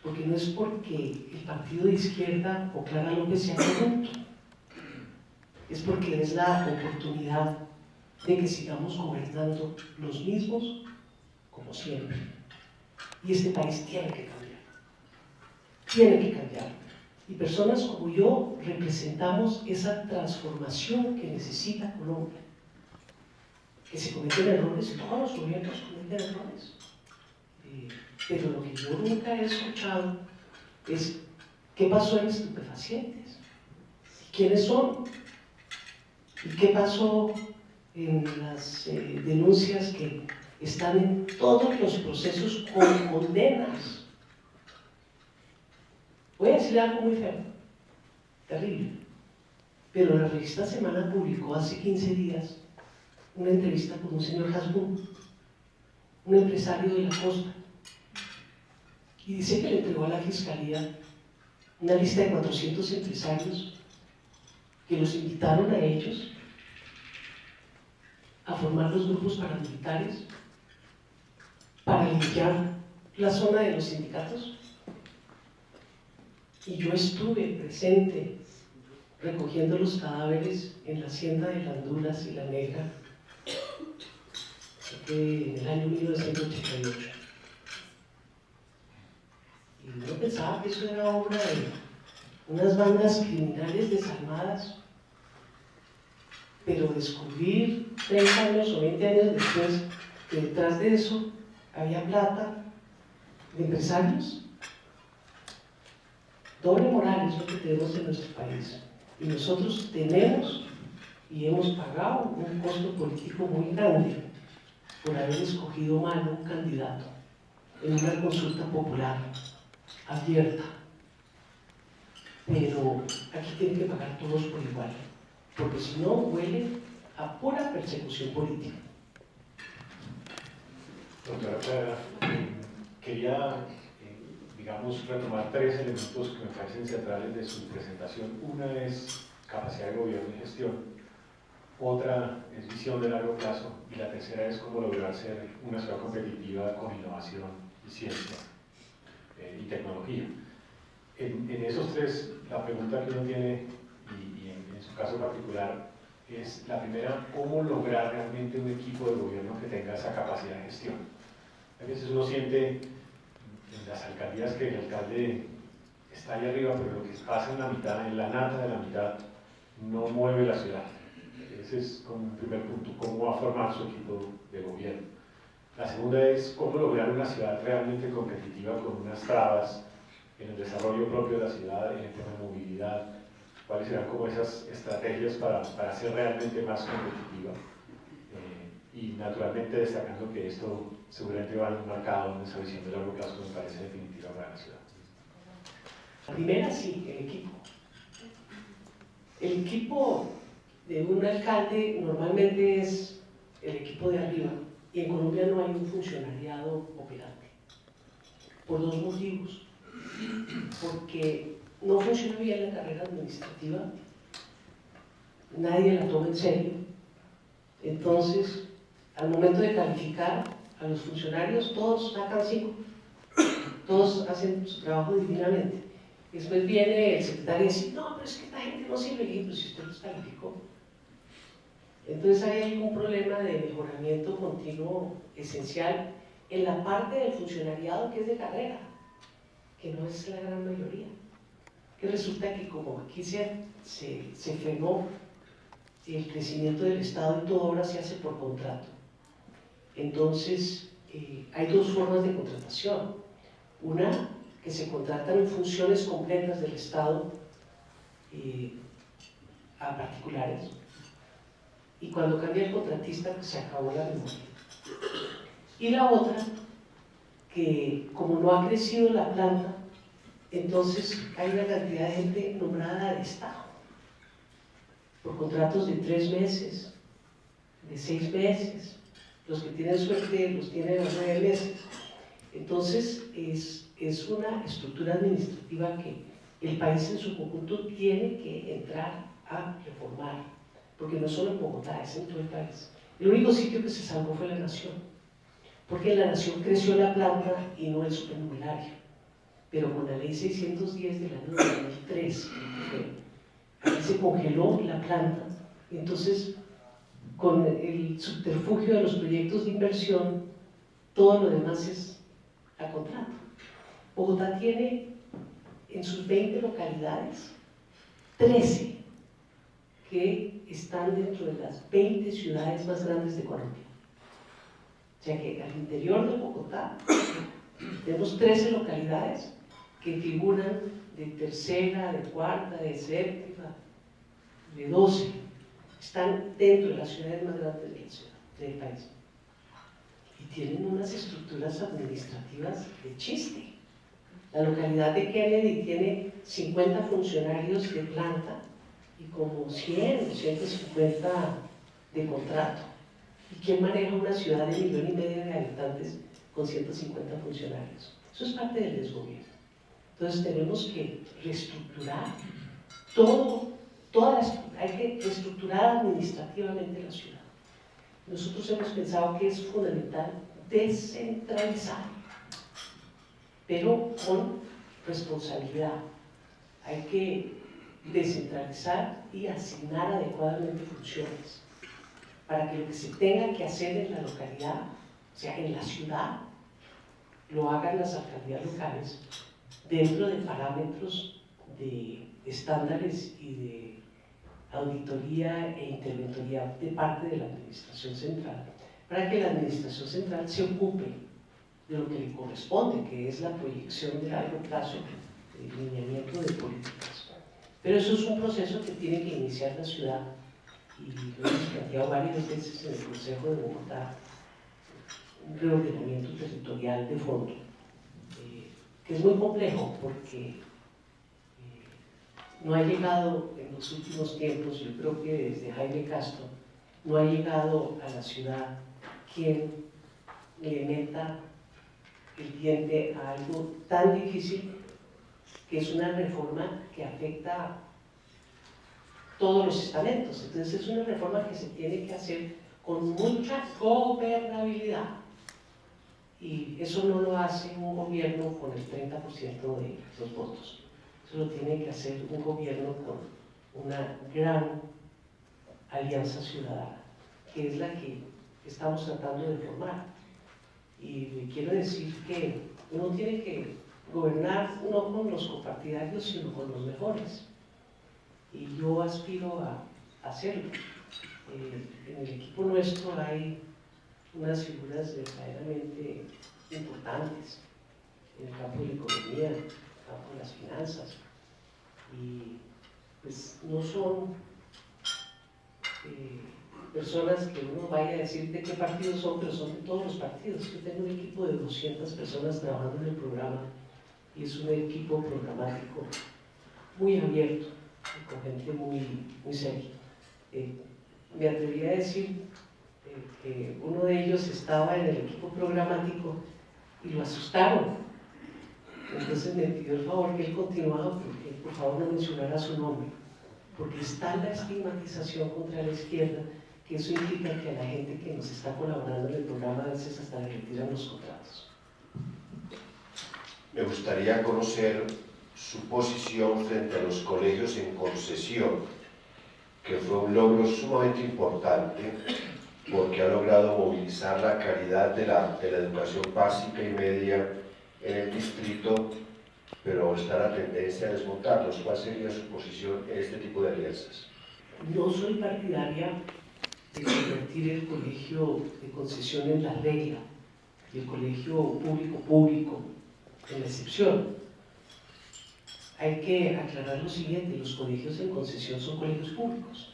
Porque no es porque el partido de izquierda o Clara López sea corrupto, es porque es la oportunidad de que sigamos gobernando los mismos como siempre. Y este país tiene que cambiar. Tiene que cambiar. Y personas como yo representamos esa transformación que necesita Colombia. Que se cometen errores, todos los gobiernos cometen errores. Pero lo que yo nunca he escuchado es qué pasó en estupefacientes, quiénes son, y qué pasó en las denuncias que están en todos los procesos con condenas. Voy a decir algo muy feo, terrible, pero la revista Semana publicó hace 15 días una entrevista con un señor Hasbun, un empresario de la costa, y dice que le entregó a la fiscalía una lista de 400 empresarios que los invitaron a ellos a formar los grupos paramilitares para limpiar la zona de los sindicatos. Y yo estuve presente recogiendo los cadáveres en la hacienda de Landuras y La Negra en el año 1988. Y yo pensaba que eso era obra de unas bandas criminales desarmadas, pero descubrir 30 años o 20 años después que detrás de eso había plata de empresarios. Doble moral es lo que tenemos en nuestro país. Y nosotros tenemos y hemos pagado un costo político muy grande por haber escogido mal un candidato en una consulta popular abierta. Pero aquí tienen que pagar todos por igual, porque si no huele a pura persecución política. Doctora Clara, quería, digamos, retomar 3 elementos que me parecen centrales de su presentación. Una es capacidad de gobierno y gestión, otra es visión de largo plazo, y la tercera es cómo lograr ser una ciudad competitiva con innovación y ciencia y tecnología. En esos 3, la pregunta que uno tiene, y en su caso particular, es la primera: ¿cómo lograr realmente un equipo de gobierno que tenga esa capacidad de gestión? A veces uno siente en las alcaldías que el alcalde está ahí arriba, pero lo que pasa en la mitad, en la nata de la mitad, no mueve la ciudad. Ese es como un primer punto: cómo va a formar su equipo de gobierno. La segunda es cómo lograr una ciudad realmente competitiva con unas trabas en el desarrollo propio de la ciudad, en el tema de movilidad. ¿Cuáles serán como esas estrategias para ser realmente más competitiva? Y naturalmente destacando que esto seguramente va enmarcado en esa visión de largo plazo que me parece definitiva para la ciudad. La primera, sí, el equipo. El equipo de un alcalde normalmente es el equipo de arriba, y en Colombia no hay un funcionariado operante, por 2 motivos. Porque no funciona bien la carrera administrativa, nadie la toma en serio. Entonces, al momento de calificar a los funcionarios, todos sacan 5, todos hacen su trabajo divinamente. Después viene el secretario y dice: no, pero es que esta gente no sirve. Y pues si usted los calificó. Entonces ahí hay un problema de mejoramiento continuo esencial en la parte del funcionariado que es de carrera, que no es la gran mayoría. Que resulta que como aquí se frenó el crecimiento del Estado y todo ahora se hace por contrato. Entonces hay 2 formas de contratación. Una, que se contratan funciones completas del Estado a particulares, y cuando cambia el contratista pues se acabó la memoria. Y la otra, que como no ha crecido la planta, entonces hay una cantidad de gente nombrada al Estado por contratos de 3 meses, de 6 meses, los que tienen suerte los tienen a 9 meses. Entonces es una estructura administrativa que el país en su conjunto tiene que entrar a reformar, porque no solo en Bogotá, es en todo el país. El único sitio que se salvó fue la Nación, porque en la Nación creció la planta y no el supernumerario. Pero con la ley 610 del año 2003, ahí se congeló la planta. Entonces con el subterfugio de los proyectos de inversión, todo lo demás es a contrato. Bogotá tiene en sus 20 localidades 13 que están dentro de las 20 ciudades más grandes de Colombia. O sea que al interior de Bogotá tenemos 13 localidades que figuran de tercera, de cuarta, de séptima, de 12. Están dentro de las ciudades más grandes de la ciudad, del país. Y tienen unas estructuras administrativas de chiste. La localidad de Kennedy tiene 50 funcionarios de planta y como 100 o 150 de contrato. ¿Y quién maneja una ciudad de 1,5 millones de habitantes con 150 funcionarios? Eso es parte del desgobierno. Entonces tenemos que reestructurar hay que reestructurar administrativamente la ciudad. Nosotros hemos pensado que es fundamental descentralizar, pero con responsabilidad. Hay que descentralizar y asignar adecuadamente funciones para que lo que se tenga que hacer en la localidad, o sea, en la ciudad, lo hagan las alcaldías locales dentro de parámetros de estándares y de auditoría e interventoría de parte de la administración central, para que la administración central se ocupe de lo que le corresponde, que es la proyección de largo plazo, el lineamiento de políticas. Pero eso es un proceso que tiene que iniciar la ciudad, y lo hemos planteado varias veces en el Consejo de Bogotá, un reordenamiento territorial de fondo, que es muy complejo porque no ha llegado en los últimos tiempos, yo creo que desde Jaime Castro, no ha llegado a la ciudad quien le meta el diente a algo tan difícil que es una reforma que afecta a todos los estamentos. Entonces es una reforma que se tiene que hacer con mucha gobernabilidad, y eso no lo hace un gobierno con el 30% de los votos. Eso lo tiene que hacer un gobierno con una gran alianza ciudadana, que es la que estamos tratando de formar. Y le quiero decir que uno tiene que gobernar no con los copartidarios, sino con los mejores. Y yo aspiro a hacerlo. En el equipo nuestro hay unas figuras verdaderamente importantes en el campo de la economía, en el campo de las finanzas, y pues no son personas que uno vaya a decir de qué partidos son, pero son de todos los partidos. Yo tengo un equipo de 200 personas trabajando en el programa, y es un equipo programático muy abierto y con gente muy seria. Me atrevería a decir que uno de ellos estaba en el equipo programático y lo asustaron. Entonces me pidió el favor que él continuara, porque por favor no mencionara su nombre, porque está la estigmatización contra la izquierda, que eso implica que a la gente que nos está colaborando en el programa a veces hasta le retiran los contratos. Me gustaría conocer su posición frente a los colegios en concesión, que fue un logro sumamente importante porque ha logrado movilizar la calidad de la educación básica y media en el distrito, pero está la tendencia a desmontarlos. ¿Cuál sería su posición en este tipo de alianzas? No soy partidaria de convertir el colegio de concesión en la regla y el colegio público en la excepción. Hay que aclarar lo siguiente: los colegios en concesión son colegios públicos.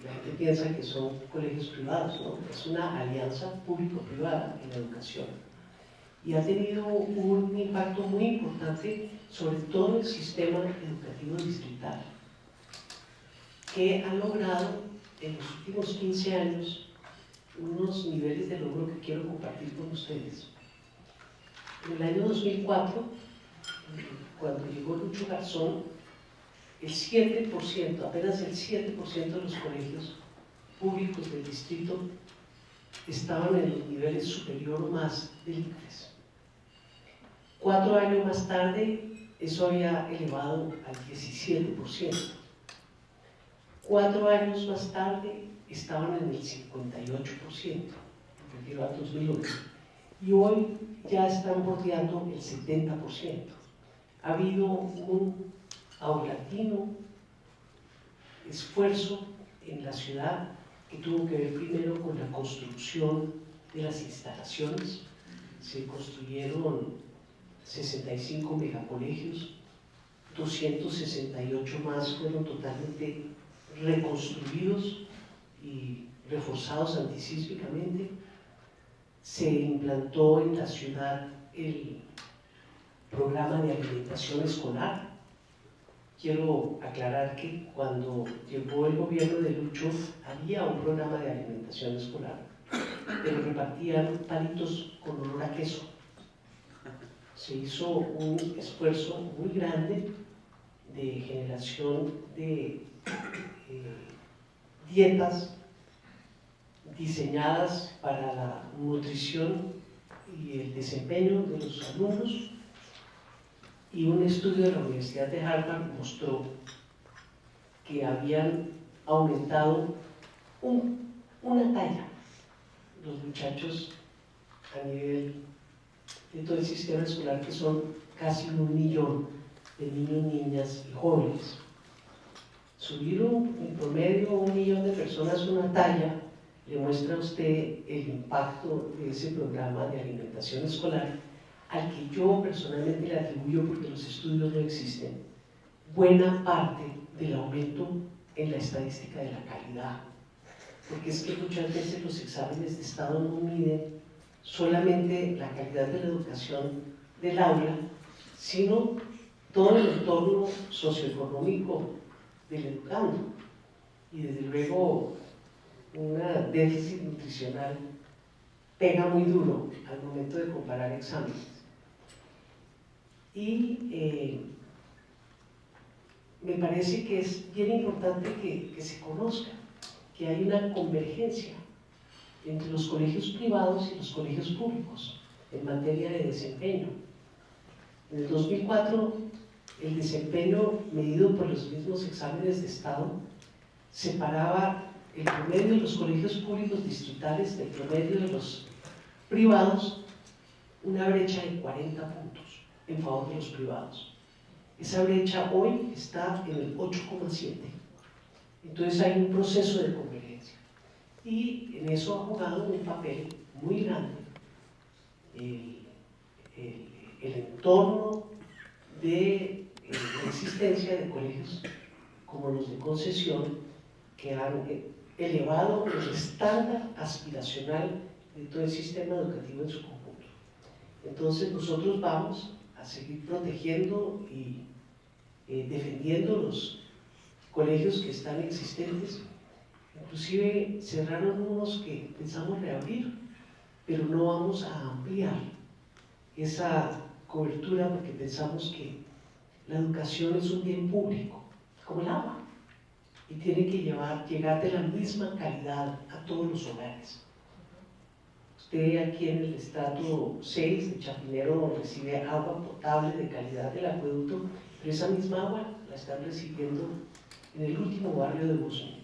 La gente piensa que son colegios privados, ¿no? Es una alianza público-privada en la educación, y ha tenido un impacto muy importante sobre todo el sistema educativo distrital, que ha logrado en los últimos 15 años unos niveles de logro que quiero compartir con ustedes. En el año 2004, cuando llegó Lucho Garzón, el 7%, apenas el 7% de los colegios públicos del distrito estaban en los niveles superior o más del ICFES. 4 años más tarde, eso había elevado al 17%. 4 años más tarde, estaban en el 58%, me refiero al 2008, y hoy ya están bordeando el 70%. Ha habido un paulatino esfuerzo en la ciudad que tuvo que ver primero con la construcción de las instalaciones. Se construyeron 65 megacolegios, 268 más fueron totalmente reconstruidos y reforzados antisísmicamente. Se implantó en la ciudad el programa de alimentación escolar. Quiero aclarar que cuando llegó el gobierno de Lucho había un programa de alimentación escolar, pero repartían palitos con olor a queso. Se hizo un esfuerzo muy grande de generación de dietas diseñadas para la nutrición y el desempeño de los alumnos, y un estudio de la Universidad de Harvard mostró que habían aumentado una talla los muchachos a nivel de todo el sistema escolar, que son casi 1 millón de niños, niñas y jóvenes. Subir en promedio 1 millón de personas una talla le muestra a usted el impacto de ese programa de alimentación escolar, al que yo personalmente le atribuyo, porque los estudios no existen, buena parte del aumento en la estadística de la calidad. Porque es que muchas veces los exámenes de Estado no miden solamente la calidad de la educación del aula, sino todo el entorno socioeconómico del educando. Y desde luego, un déficit nutricional pega muy duro al momento de comparar exámenes. Y me parece que es bien importante que se conozca que hay una convergencia entre los colegios privados y los colegios públicos en materia de desempeño. En el 2004, el desempeño medido por los mismos exámenes de Estado separaba el promedio de los colegios públicos distritales del promedio de los privados, una brecha de 40 puntos en favor de los privados. Esa brecha hoy está en el 8,7. Entonces hay un proceso de convergencia. Y en eso ha jugado un papel muy grande el entorno de la existencia de colegios como los de concesión, que han elevado el estándar aspiracional de todo el sistema educativo en su conjunto. Entonces nosotros vamos a seguir protegiendo y defendiendo los colegios que están existentes. Inclusive cerraron unos que pensamos reabrir, pero no vamos a ampliar esa cobertura, porque pensamos que la educación es un bien público, como el agua, y tiene que llegar de la misma calidad a todos los hogares. Usted aquí en el estrato 6 de Chapinero recibe agua potable de calidad del acueducto, pero esa misma agua la están recibiendo en el último barrio de Boston.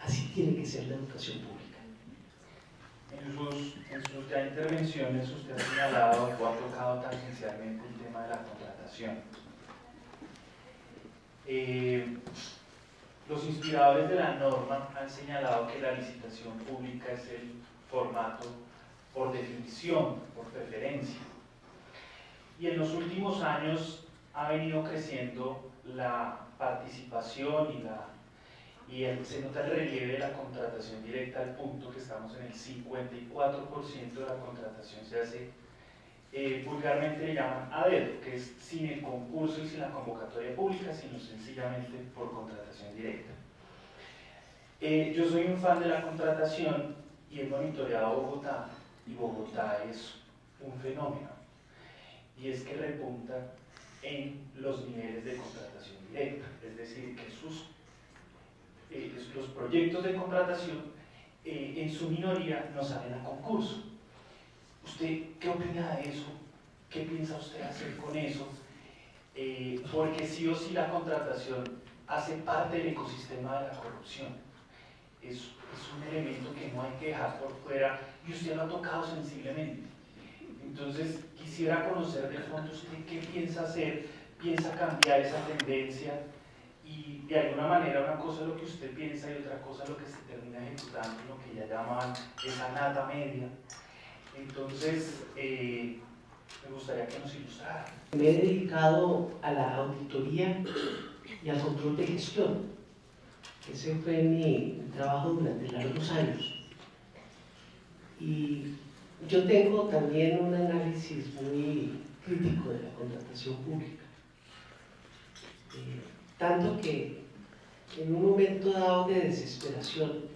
Así tiene que ser la educación pública. En sus ya intervenciones usted ha señalado o ha tocado tangencialmente el tema de la contratación. Los inspiradores de la norma han señalado que la licitación pública es el formato por definición, por preferencia. Y en los últimos años ha venido creciendo la participación se nota el relieve de la contratación directa, al punto que estamos en el 54% de la contratación se hace, vulgarmente le llaman a dedo, que es sin el concurso y sin la convocatoria pública, sino sencillamente por contratación directa. Yo soy un fan de la contratación y he monitoreado Bogotá, y Bogotá es un fenómeno, y es que repunta en los niveles de contratación directa, es decir, que los proyectos de contratación en su minoría no salen a concurso. ¿Usted qué opina de eso? ¿Qué piensa usted hacer con eso? Porque sí o sí la contratación hace parte del ecosistema de la corrupción. es un elemento que no hay que dejar por fuera y usted lo ha tocado sensiblemente. Entonces, quisiera conocer de fondo usted qué piensa hacer, piensa cambiar esa tendencia y de alguna manera una cosa es lo que usted piensa y otra cosa es lo que se termina ejecutando, lo que ya llaman esa nata media. Entonces, me gustaría que nos ilustrara. Me he dedicado a la auditoría y al control de gestión. Ese fue mi trabajo durante largos años. Y yo tengo también un análisis muy crítico de la contratación pública. Tanto que en un momento dado de desesperación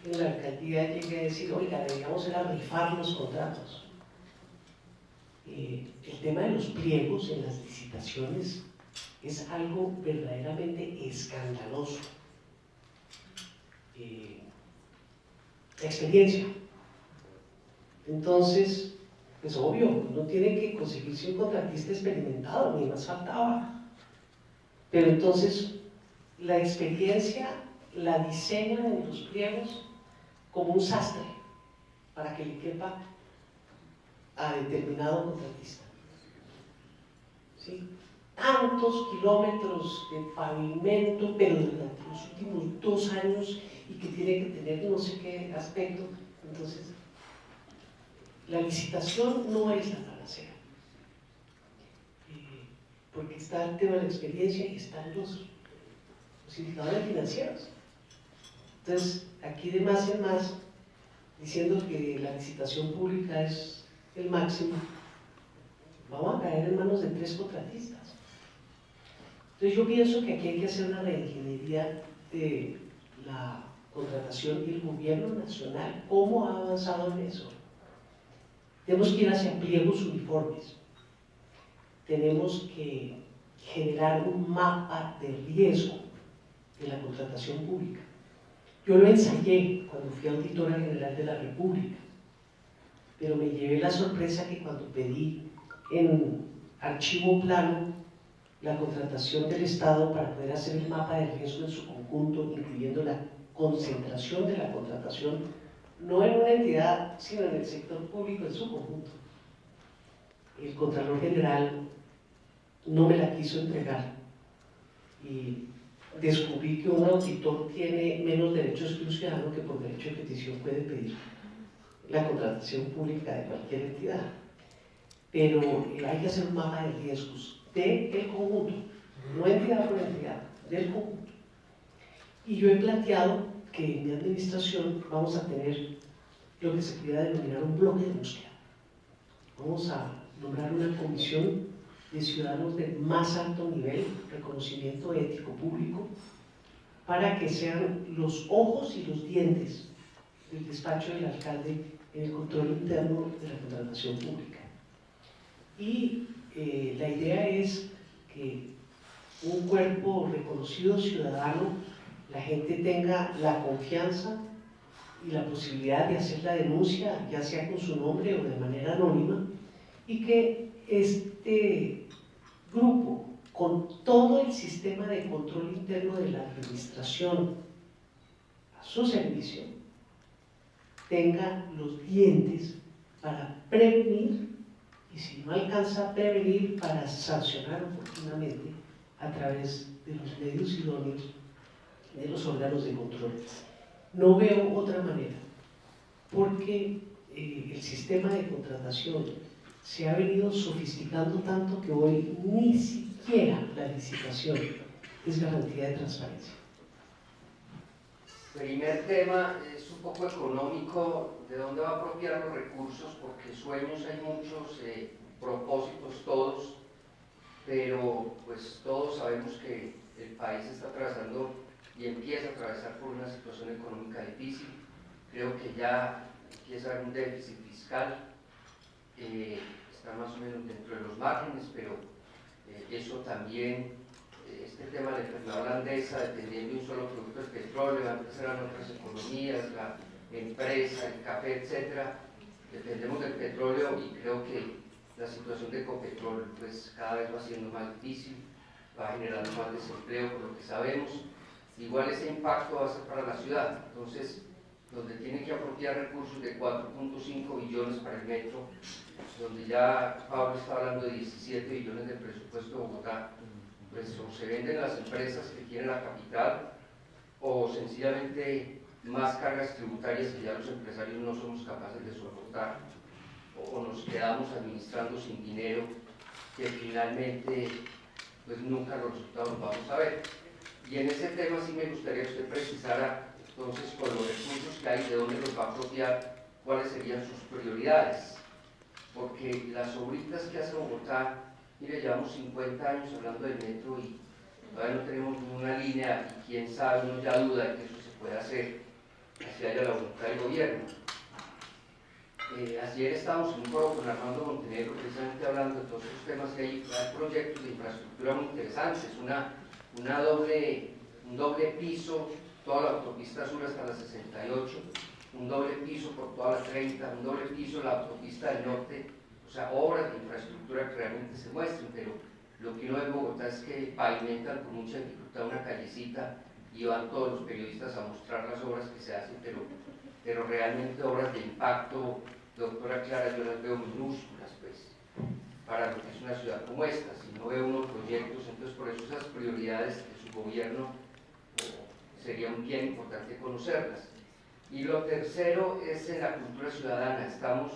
en la alcaldía llegué a decir, oiga, deberíamos era rifar los contratos. El tema de los pliegos en las licitaciones es algo verdaderamente escandaloso. Experiencia. Entonces, es obvio, uno tiene que conseguirse un contratista experimentado, ni más faltaba. Pero entonces, la experiencia la diseñan en los pliegos como un sastre para que le quepa a determinado contratista. ¿Sí? Tantos kilómetros de pavimento, pero durante los últimos 2 años y que tiene que tener no sé qué aspecto. Entonces, la licitación no es la panacea, porque está el tema de la experiencia y están los indicadores financieros. Entonces, aquí de más en más, diciendo que la licitación pública es el máximo, vamos a caer en manos de 3 contratistas. Entonces yo pienso que aquí hay que hacer una reingeniería de la contratación y el gobierno nacional, ¿cómo ha avanzado en eso? Tenemos que ir hacia pliegos uniformes, tenemos que generar un mapa de riesgo de la contratación pública. Yo lo ensayé cuando fui auditora general de la República, pero me llevé la sorpresa que cuando pedí en archivo plano la contratación del Estado para poder hacer el mapa de riesgo en su conjunto, incluyendo la concentración de la contratación, no en una entidad, sino en el sector público en su conjunto. El Contralor General no me la quiso entregar y descubrí que un auditor tiene menos derechos que un ciudadano que por derecho de petición puede pedir la contratación pública de cualquier entidad. Pero hay que hacer un mapa de riesgos del conjunto, no entidad por entidad, del conjunto. Y yo he planteado que en mi administración vamos a tener lo que se pudiera denominar un bloque de búsqueda. Vamos a nombrar una comisión de ciudadanos de más alto nivel, reconocimiento ético público, para que sean los ojos y los dientes del despacho del alcalde en el control interno de la contratación pública. Y la idea es que un cuerpo reconocido ciudadano, la gente tenga la confianza y la posibilidad de hacer la denuncia, ya sea con su nombre o de manera anónima, y que este grupo, con todo el sistema de control interno de la administración a su servicio, tenga los dientes para prevenir y, si no alcanza a prevenir, para sancionar oportunamente a través de los medios idóneos de los órganos de control. No veo otra manera, porque el sistema de contratación se ha venido sofisticando tanto que hoy ni siquiera la licitación es garantía de transparencia. Primer tema es un poco económico, ¿de dónde va a apropiar los recursos? Porque sueños hay muchos, propósitos todos, pero pues todos sabemos que el país está atravesando y empieza a atravesar por una situación económica difícil. Creo que ya empieza a haber un déficit fiscal, está más o menos dentro de los márgenes, pero eso también, este tema de la enfermedad holandesa, dependiendo de un solo producto del petróleo, antes eran otras economías, la empresa, el café, etcétera, dependemos del petróleo y creo que la situación de Ecopetrol pues cada vez va siendo más difícil, va generando más desempleo por lo que sabemos. igual ese impacto va a ser para la ciudad. Entonces, donde tiene que apropiar recursos de 4.5 billones para el metro, donde ya Pablo está hablando de 17 billones de presupuesto de Bogotá, pues o se venden las empresas que tiene la capital, o sencillamente más cargas tributarias que ya los empresarios no somos capaces de soportar, o nos quedamos administrando sin dinero, que finalmente pues nunca los resultados los vamos a ver. Y en ese tema sí me gustaría que usted precisara, entonces, con los recursos que hay, de dónde los va a apropiar, cuáles serían sus prioridades. Porque las obritas que hace Bogotá, mire, llevamos 50 años hablando del metro y todavía no tenemos ninguna línea, y quién sabe, uno ya duda de que eso se pueda hacer, así haya la voluntad del gobierno. Ayer estábamos en un foro con Armando Montenegro precisamente hablando de todos estos temas, que hay proyectos de infraestructura muy interesantes, un doble piso, toda la autopista sur hasta la 68, un doble piso por toda la 30, un doble piso la autopista del norte, o sea, obras de infraestructura que realmente se muestren, pero lo que uno ve en Bogotá es que pavimentan con mucha dificultad una callecita y van todos los periodistas a mostrar las obras que se hacen, pero realmente obras de impacto, doctora Clara, yo las veo minúsculas, pues, para lo que es una ciudad como esta. Si no veo unos proyectos, entonces por eso esas prioridades de su gobierno sería bien importante conocerlas. Y lo tercero es en la cultura ciudadana. Estamos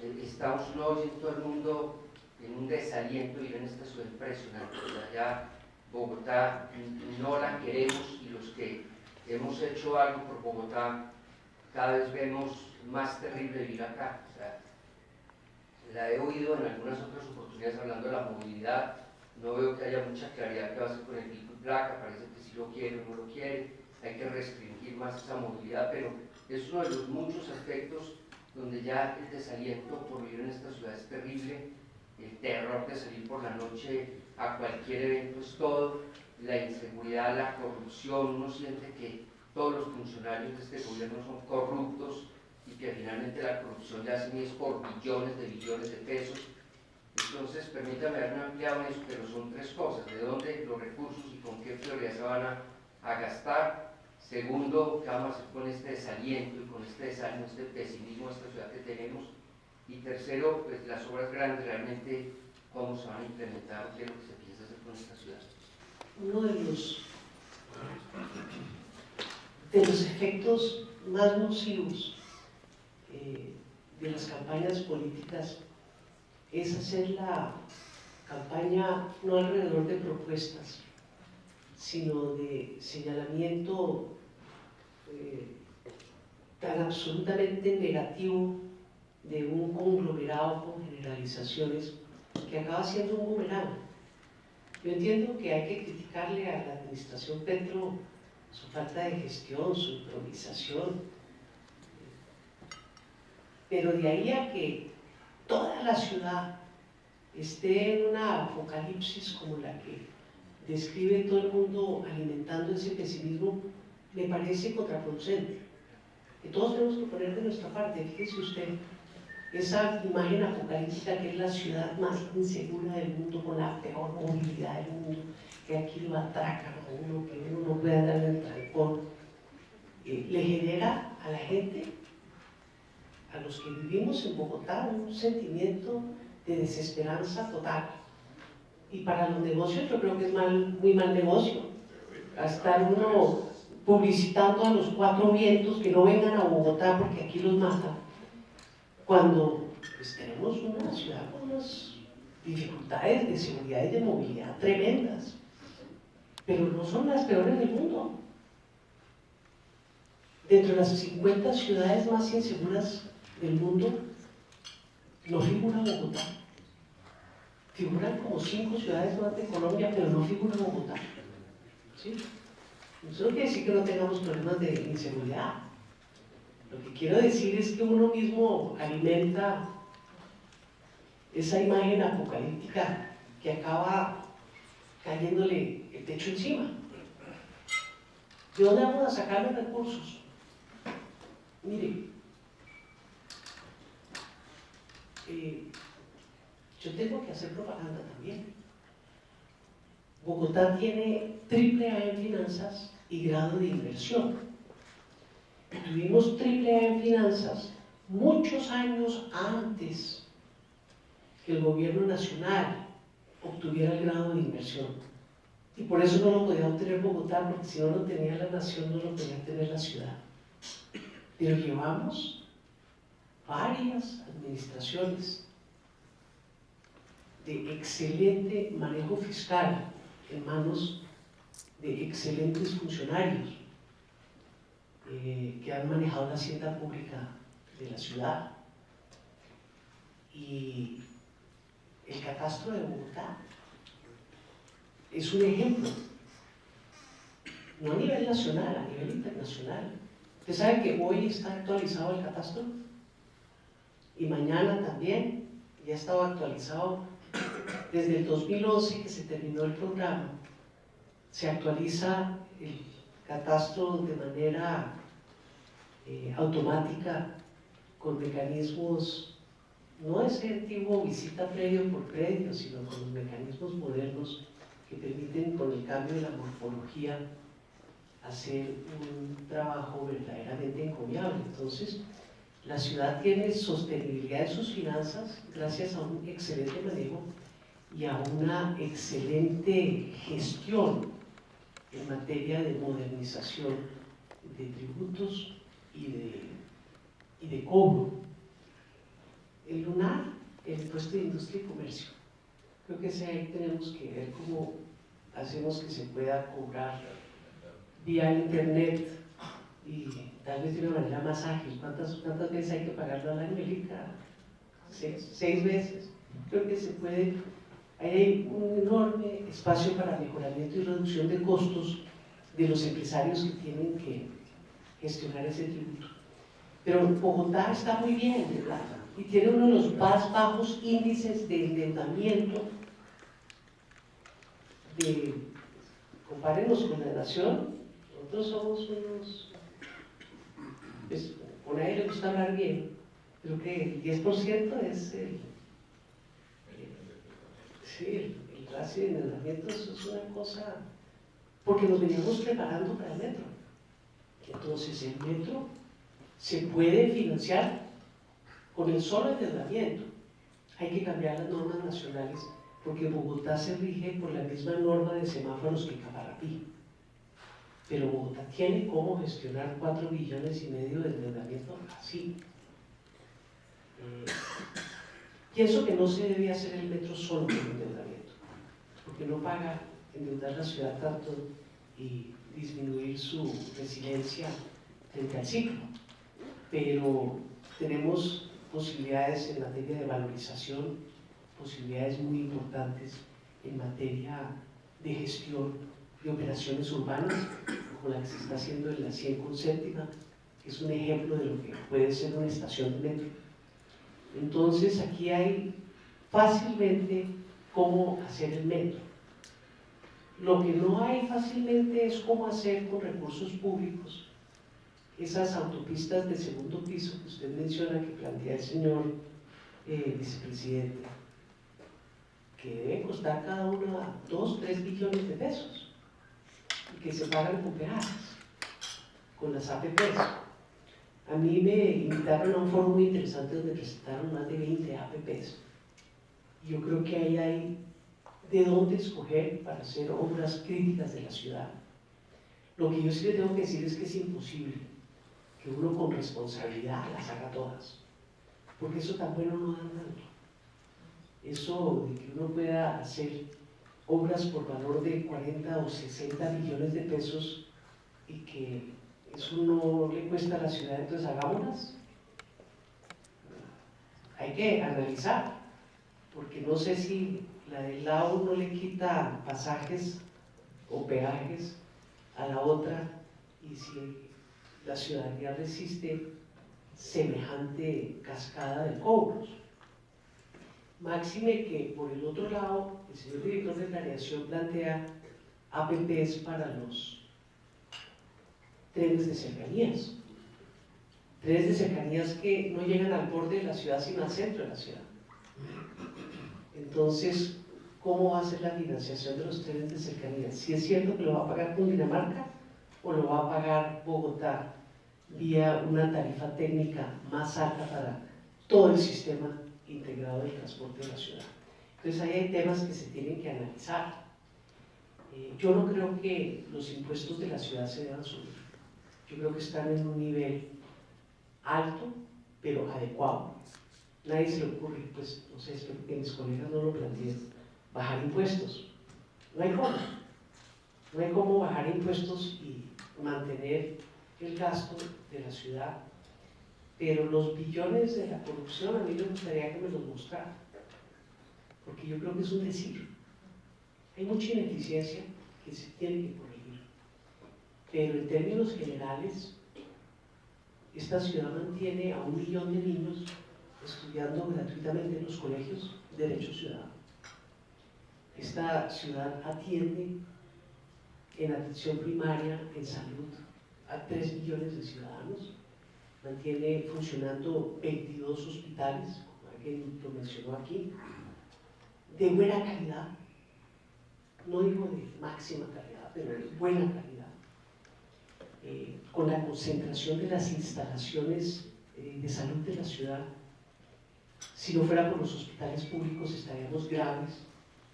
hoy en todo el mundo en un desaliento, y en esta ciudad impresionante. Ya Bogotá no la queremos, y los que hemos hecho algo por Bogotá cada vez vemos más terrible vivir acá. O sea, la he oído en algunas otras oportunidades hablando de la movilidad, no veo que haya mucha claridad que va a hacer con el pico y placa, parece que sí lo quiere o no lo quiere, hay que restringir más esa movilidad, pero es uno de los muchos aspectos donde ya el desaliento por vivir en esta ciudad es terrible, el terror de salir por la noche a cualquier evento es todo, la inseguridad, la corrupción, uno siente que todos los funcionarios de este gobierno son corruptos y que finalmente la corrupción ya se mide por billones de pesos. Entonces, permítame darme ampliado en eso, pero son tres cosas: de dónde los recursos y con qué prioridad se van a gastar. Segundo, qué vamos a hacer con este desaliento y con este desánimo, este pesimismo de esta ciudad que tenemos. Y tercero, pues las obras grandes, realmente cómo se van a implementar, qué es lo que se piensa hacer con esta ciudad. Uno de los efectos más nocivos de las campañas políticas es hacer la campaña no alrededor de propuestas, sino de señalamiento tan absolutamente negativo de un conglomerado con generalizaciones que acaba siendo un boomerang. Yo entiendo que hay que criticarle a la administración Petro su falta de gestión, su improvisación, pero de ahí a que toda la ciudad esté en una apocalipsis como la que describe todo el mundo alimentando ese pesimismo, me parece contraproducente. Que todos tenemos que poner de nuestra parte. Fíjese usted, esa imagen apocalíptica que es la ciudad más insegura del mundo, con la peor movilidad del mundo, que aquí lo atracan a uno, que uno no puede andar en el trancón, le genera a la gente, a los que vivimos en Bogotá, un sentimiento de desesperanza total. Y para los negocios yo creo que es muy mal negocio estar uno publicitando a los cuatro vientos que no vengan a Bogotá porque aquí los matan, cuando pues, tenemos una ciudad con unas dificultades de seguridad y de movilidad tremendas, pero no son las peores del mundo. Dentro de las 50 ciudades más inseguras del mundo no figura Bogotá. Figuran como 5 ciudades más de Colombia, pero no figura Bogotá. ¿Sí? Eso no quiere decir que no tengamos problemas de inseguridad. Lo que quiero decir es que uno mismo alimenta esa imagen apocalíptica que acaba cayéndole el techo encima. ¿De dónde vamos a sacar los recursos? Mire, yo tengo que hacer propaganda también. Bogotá tiene AAA en finanzas y grado de inversión. Tuvimos AAA en finanzas muchos años antes que el gobierno nacional obtuviera el grado de inversión. Y por eso no lo podía obtener Bogotá, porque si no lo tenía la nación, no lo podía tener la ciudad. Pero llevamos varias administraciones de excelente manejo fiscal en manos de excelentes funcionarios que han manejado la hacienda pública de la ciudad. Y el catastro de Bogotá es un ejemplo, no a nivel nacional, a nivel internacional. Usted sabe que hoy está actualizado el catastro y mañana también, ya estaba actualizado desde el 2011 que se terminó el programa. Se actualiza el catastro de manera automática con mecanismos, no ese antiguo visita predio por predio, sino con los mecanismos modernos que permiten, con el cambio de la morfología, hacer un trabajo verdaderamente encomiable. Entonces, la ciudad tiene sostenibilidad en sus finanzas gracias a un excelente manejo y a una excelente gestión en materia de modernización de tributos y de cobro. El lunar, el impuesto de industria y comercio. Creo que ahí tenemos que ver cómo hacemos que se pueda cobrar vía internet y tal vez de una manera más ágil. ¿Cuántas veces hay que pagarlo al año, Erika? 6 veces. Creo que se puede. Ahí hay un enorme espacio para mejoramiento y reducción de costos de los empresarios que tienen que gestionar ese tributo. Pero Bogotá está muy bien, ¿verdad? Y tiene uno de los más bajos índices de endeudamiento. Compárenos con la nación, nosotros somos unos, pues, con a él le gusta hablar bien, pero que el 10% es el ratio de endeudamiento. Eso es una cosa, porque nos veníamos preparando para el metro. Entonces el metro se puede financiar con el solo endeudamiento. Hay que cambiar las normas nacionales porque Bogotá se rige por la misma norma de semáforos que Caparapí. Pero Bogotá tiene cómo gestionar 4,5 billones de endeudamiento así. Pienso que no se debe hacer el metro solo con endeudamiento, porque no paga endeudar la ciudad tanto y disminuir su resiliencia frente al ciclo. Pero tenemos posibilidades en materia de valorización, posibilidades muy importantes en materia de gestión de operaciones urbanas, como la que se está haciendo en la 100 con séptima, que es un ejemplo de lo que puede ser una estación de metro. Entonces aquí hay fácilmente cómo hacer el metro. Lo que no hay fácilmente es cómo hacer con recursos públicos esas autopistas de segundo piso que usted menciona, que plantea el señor vicepresidente, que deben costar cada una 2-3 billones de pesos y que se pagan con peajes, con las APPs. A mí me invitaron a un foro muy interesante donde presentaron más de 20 APPs. Y yo creo que ahí hay de dónde escoger para hacer obras críticas de la ciudad. Lo que yo sí le tengo que decir es que es imposible que uno con responsabilidad las haga todas, porque eso tan bueno no da tanto. Eso de que uno pueda hacer obras por valor de 40 o 60 millones de pesos y que eso no le cuesta a la ciudad, entonces hagámoslas. Hay que analizar, porque no sé si la del lado no le quita pasajes o peajes a la otra, y si la ciudadanía resiste semejante cascada de cobros. Máxime que por el otro lado el señor director de planeación plantea APPs para los trenes de cercanías. Trenes de cercanías que no llegan al borde de la ciudad sino al centro de la ciudad. Entonces, ¿cómo va a ser la financiación de los trenes de cercanías? Si es cierto que lo va a pagar Cundinamarca o lo va a pagar Bogotá vía una tarifa técnica más alta para todo el sistema integrado del transporte de la ciudad. Entonces ahí hay temas que se tienen que analizar. Yo no creo que los impuestos de la ciudad se deban subir. Yo creo que están en un nivel alto, pero adecuado. Nadie se le ocurre, pues, no sé, espero que mis colegas no lo planteen, bajar impuestos. No hay cómo. No hay cómo bajar impuestos y mantener el gasto de la ciudad. Pero los billones de la corrupción a mí me gustaría que me los mostraran, porque yo creo que es un decir. Hay mucha ineficiencia que se tiene que corregir. Pero en términos generales, esta ciudad mantiene a 1 millón de niños estudiando gratuitamente en los colegios Derecho Ciudadano. Esta ciudad atiende en atención primaria, en salud, a 3 millones de ciudadanos, mantiene funcionando 22 hospitales, como alguien lo mencionó aquí, de buena calidad, no digo de máxima calidad, pero de buena calidad, con la concentración de las instalaciones de salud de la ciudad. Si no fuera por los hospitales públicos estaríamos graves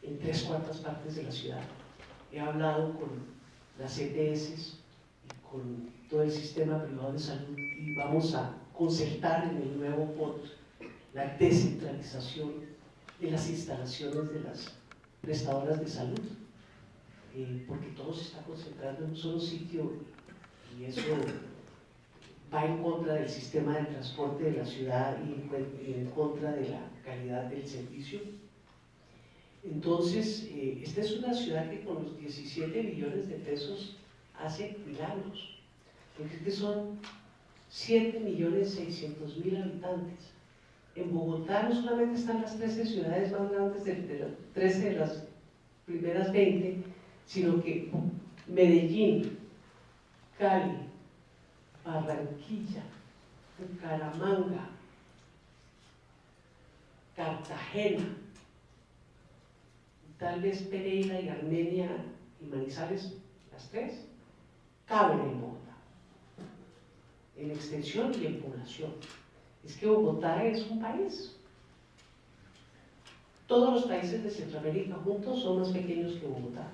en 3/4 partes de la ciudad. He hablado con las EPS y con todo el sistema privado de salud y vamos a concertar en el nuevo POT la descentralización de las instalaciones de las prestadoras de salud, porque todo se está concentrando en un solo sitio y eso va en contra del sistema de transporte de la ciudad y en contra de la calidad del servicio. Entonces, esta es una ciudad que con los 17 billones de pesos hace milagros, porque es que son 7.600.000 habitantes. En Bogotá no solamente están las 13 ciudades más grandes, de 13 de las primeras 20, sino que Medellín, Cali, Barranquilla, Bucaramanga, Cartagena, tal vez Pereira y Armenia y Manizales, las 3, caben en Bogotá, en extensión y en población. Es que Bogotá es un país. Todos los países de Centroamérica juntos son más pequeños que Bogotá.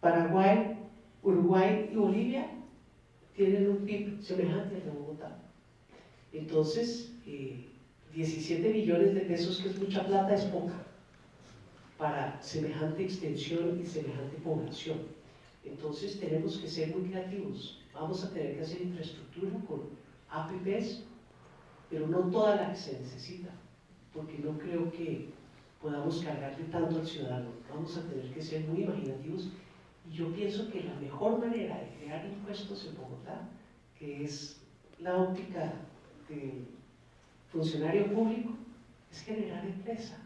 Paraguay, Uruguay y Bolivia tienen un PIB semejante al de Bogotá. Entonces, 17 billones de pesos, que es mucha plata, es poca para semejante extensión y semejante población. Entonces tenemos que ser muy creativos. Vamos a tener que hacer infraestructura con APPs, pero no toda la que se necesita, porque no creo que podamos cargarle tanto al ciudadano. Vamos a tener que ser muy imaginativos. Y yo pienso que la mejor manera de crear impuestos en Bogotá, que es la óptica del funcionario público, es generar empresa.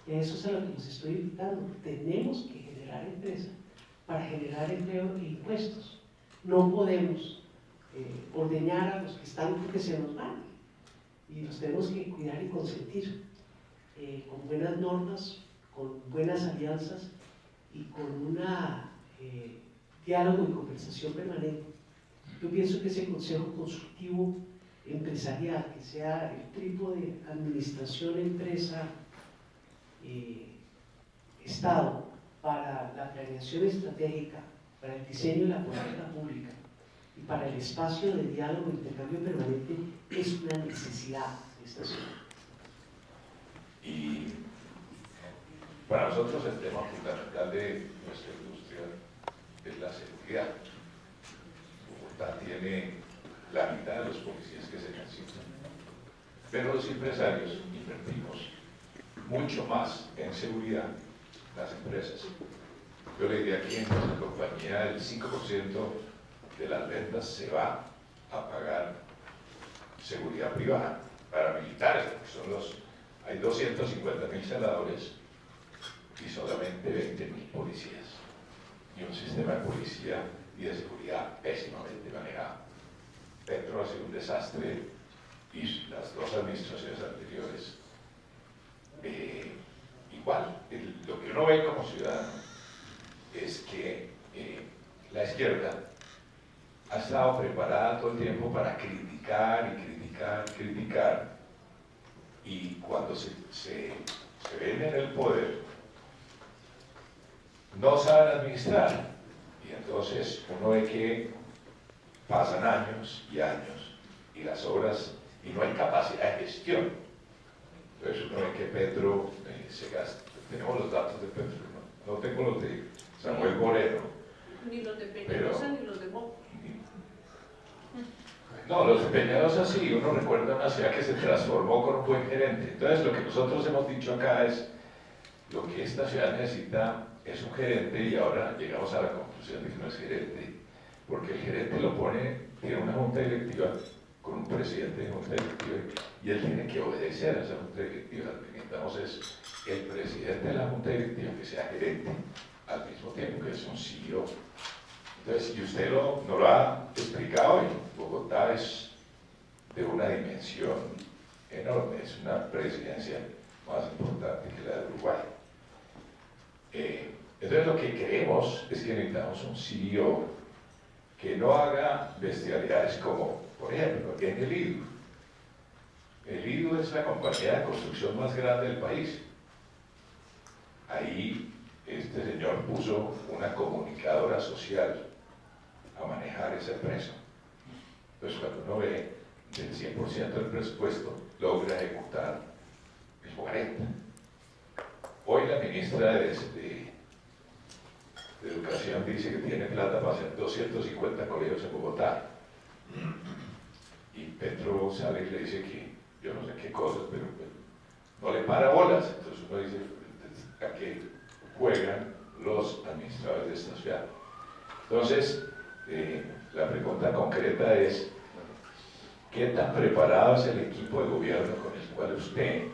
Y a eso es a lo que nos estoy invitando. Tenemos que generar empresa para generar empleo e impuestos. No podemos ordeñar a los que están porque se nos van. Y los tenemos que cuidar y consentir con buenas normas, con buenas alianzas y con una diálogo y conversación permanente. Yo pienso que ese consejo consultivo empresarial, que sea el trípode administración, empresa, Estado, para la planeación estratégica, para el diseño de la política pública y para el espacio de diálogo e intercambio permanente, es una necesidad de esta ciudad. Y para nosotros el tema fundamental de nuestra industria es la seguridad. Bogotá tiene la mitad de los policías que se necesitan, pero los empresarios invertimos mucho más en seguridad, las empresas. Yo le diría que en nuestra compañía el 5% de las ventas se va a pagar seguridad privada para militares, porque hay 250.000 celadores y solamente 20.000 policías, y un sistema de policía y de seguridad pésimamente manejado. Petro ha sido un desastre y las dos administraciones anteriores igual. Lo que uno ve como ciudadano es que la izquierda ha estado preparada todo el tiempo para criticar y criticar y criticar, y cuando se ven en el poder no saben administrar, y entonces uno ve que pasan años y años y las obras, y no hay capacidad de gestión. Entonces uno ve que Petro se gasta. Tenemos los datos de Petro, no tengo los de Samuel Moreno. Ni los de Peñalosa ni los de Moco. No, los de Peñalosa sí, uno recuerda una ciudad que se transformó con un buen gerente. Entonces lo que nosotros hemos dicho acá es, lo que esta ciudad necesita es un gerente, y ahora llegamos a la conclusión de que no es gerente, porque el gerente lo pone, tiene una junta directiva con un presidente de junta directiva, y él tiene que obedecer a esa junta directiva. Lo que necesitamos es el presidente de la junta directiva que sea gerente, al mismo tiempo que es un CEO. Entonces, y usted no lo ha explicado, y Bogotá es de una dimensión enorme, es una presidencia más importante que la de Uruguay. Entonces lo que queremos es que necesitamos un CEO que no haga bestialidades como, por ejemplo, en el IDU. El IDU es la compañía de construcción más grande del país. Ahí este señor puso una comunicadora social a manejar esa empresa. Entonces cuando uno ve del 100% del presupuesto, logra ejecutar el 40%. Hoy la ministra de Educación dice que tiene plata para hacer 250 colegios en Bogotá. Y Petro sale y le dice que yo no sé qué cosas, pero no le para bolas. Entonces uno dice, ¿a qué juegan los administradores de esta ciudad? Entonces, la pregunta concreta es, ¿qué tan preparado es el equipo de gobierno con el cual usted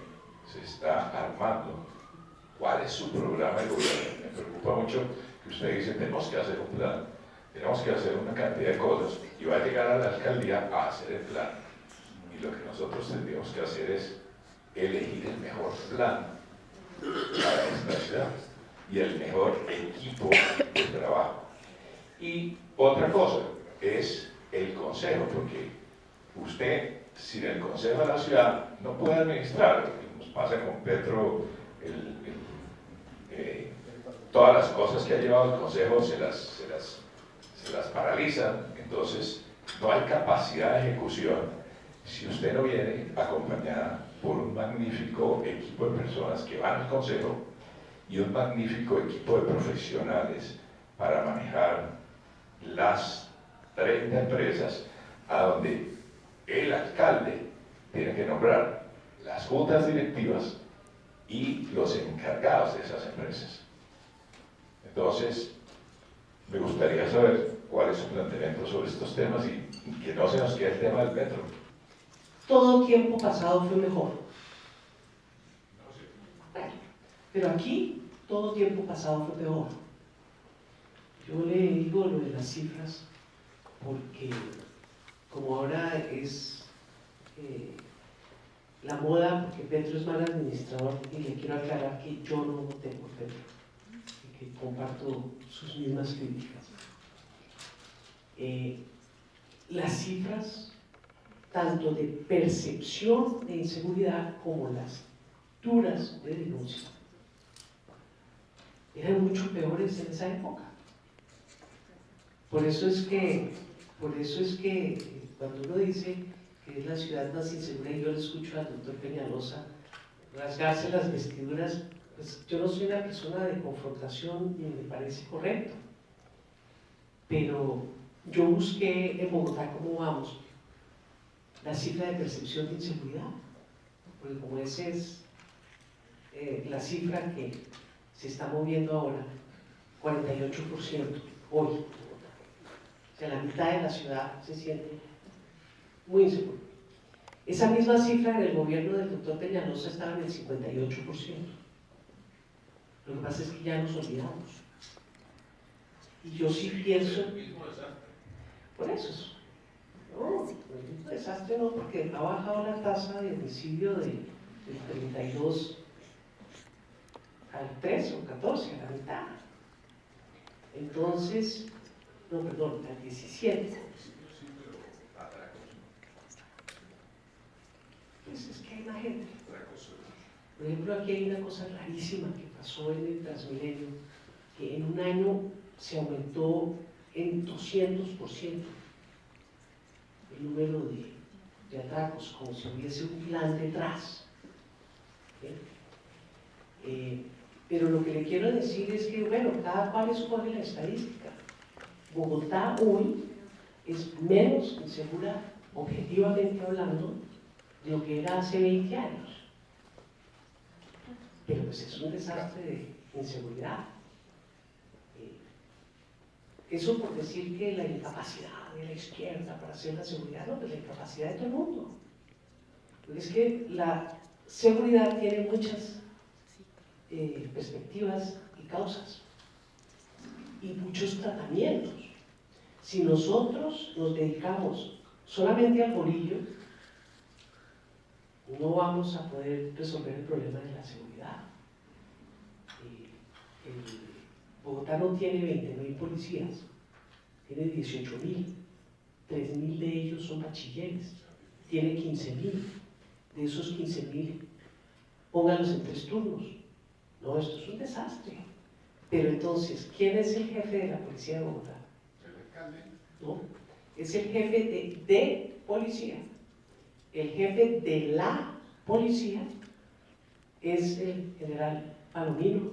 se está armando? ¿Cuál es su programa de gobierno? Me preocupa mucho que usted dice, tenemos que hacer un plan, tenemos que hacer una cantidad de cosas, y va a llegar a la alcaldía a hacer el plan. Y lo que nosotros tendríamos que hacer es elegir el mejor plan para esta ciudad y el mejor equipo de trabajo. Y otra cosa es el consejo, porque usted, sin el consejo de la ciudad, no puede administrar. Lo que nos pasa con Petro, todas las cosas que ha llevado el consejo se las paralizan, entonces no hay capacidad de ejecución si usted no viene acompañada por un magnífico equipo de personas que van al consejo y un magnífico equipo de profesionales para manejar las 30 empresas a donde el alcalde tiene que nombrar las juntas directivas y los encargados de esas empresas. Entonces, me gustaría saber cuál es su planteamiento sobre estos temas y que no se nos quede el tema del metro. Todo tiempo pasado fue mejor. Pero aquí, todo tiempo pasado fue peor. Yo le digo lo de las cifras porque como ahora es la moda, porque Petro es mal administrador, y le quiero aclarar que yo no voté por Petro y que comparto sus mismas críticas. Las cifras, tanto de percepción de inseguridad como las duras de denuncia, eran mucho peores en esa época. Por eso es que cuando uno dice que es la ciudad más insegura, y yo le escucho al doctor Peñalosa rasgarse las vestiduras, pues yo no soy una persona de confrontación y me parece correcto. Pero yo busqué en Bogotá cómo vamos, la cifra de percepción de inseguridad, porque como esa es la cifra que se está moviendo ahora, 48% hoy. O sea, la mitad de la ciudad se siente muy insegura. Esa misma cifra en el gobierno del doctor Peñalosa estaba en el 58%. Lo que pasa es que ya nos olvidamos. Y yo sí pienso... Por eso. No, un desastre no, porque ha bajado la tasa de homicidio del 32 al 13 o 14, a la mitad. Entonces, no, perdón, al 17. Pues es que hay más gente. Por ejemplo, aquí hay una cosa rarísima que pasó en el Transmilenio, que en un año se aumentó en 200% el número de atracos, como si hubiese un plan detrás. Pero lo que le quiero decir es que, bueno, cada cual escoge la estadística. Bogotá hoy es menos insegura, objetivamente hablando, de lo que era hace 20 años. Pero pues es un desastre de inseguridad. Eso por decir que la incapacidad de la izquierda para hacer la seguridad, no, pues la incapacidad de todo el mundo. Porque es que la seguridad tiene muchas perspectivas y causas y muchos tratamientos. Si nosotros nos dedicamos solamente al bolillo, no vamos a poder resolver el problema de la seguridad. Bogotá no tiene 20.000 policías, tiene 18.000, 3.000 de ellos son bachilleres, tiene 15.000, de esos 15.000, pónganlos en 3 turnos. No, esto es un desastre. Pero entonces, ¿quién es el jefe de la policía de Bogotá? El alcalde. No, es el jefe de policía. El jefe de la policía es el general Palomino,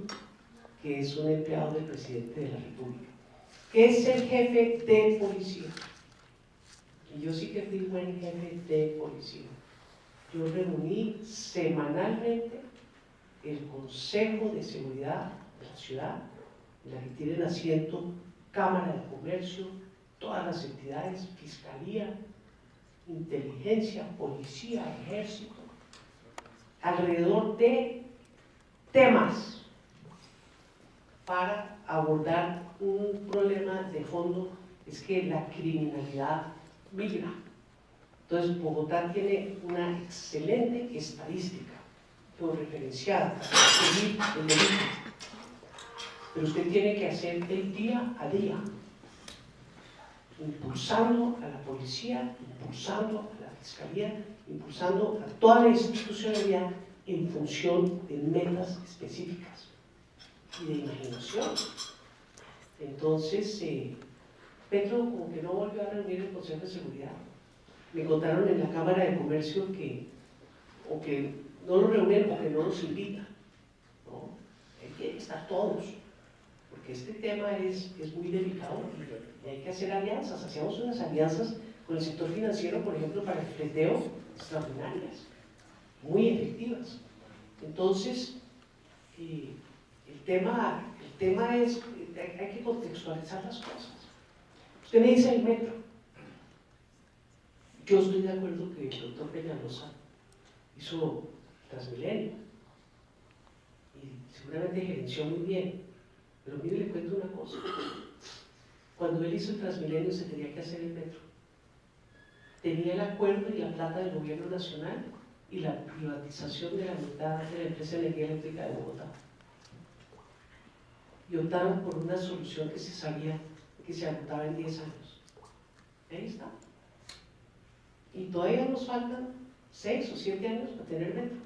que es un empleado del presidente de la República. ¿Qué es el jefe de policía? Y yo sí que fui buen jefe de policía. Yo reuní semanalmente el Consejo de Seguridad de la ciudad, en la que tienen asiento Cámara de Comercio, todas las entidades, Fiscalía, Inteligencia, Policía, Ejército, alrededor de temas para abordar un problema de fondo, es que la criminalidad migra. Entonces, Bogotá tiene una excelente estadística, referenciada, seguir el delito. Pero usted tiene que hacer el día a día, impulsando a la policía, impulsando a la fiscalía, impulsando a toda la institucionalidad en función de metas específicas y de imaginación. Entonces, Petro como que no volvió a reunir el Consejo de Seguridad. Me contaron en la Cámara de Comercio que no lo reúnen o que no los invitan. ¿No? Hay que estar todos, porque este tema es muy delicado y hay que hacer alianzas. Hacíamos unas alianzas con el sector financiero, por ejemplo, para el fleteo, extraordinarias, muy efectivas. Entonces, el tema es, hay que contextualizar las cosas. Usted me dice el metro. Yo estoy de acuerdo que el doctor Peñalosa hizo Transmilenio y seguramente gerenció muy bien, pero mire, le cuento una cosa. Cuando él hizo el Transmilenio se tenía que hacer el metro. Tenía el acuerdo y la plata del gobierno nacional y la privatización de la mitad de la empresa de energía eléctrica de Bogotá. Y optaron por una solución que se sabía que se agotaba en 10 años. Ahí está. Y todavía nos faltan 6 o 7 años para tener metro.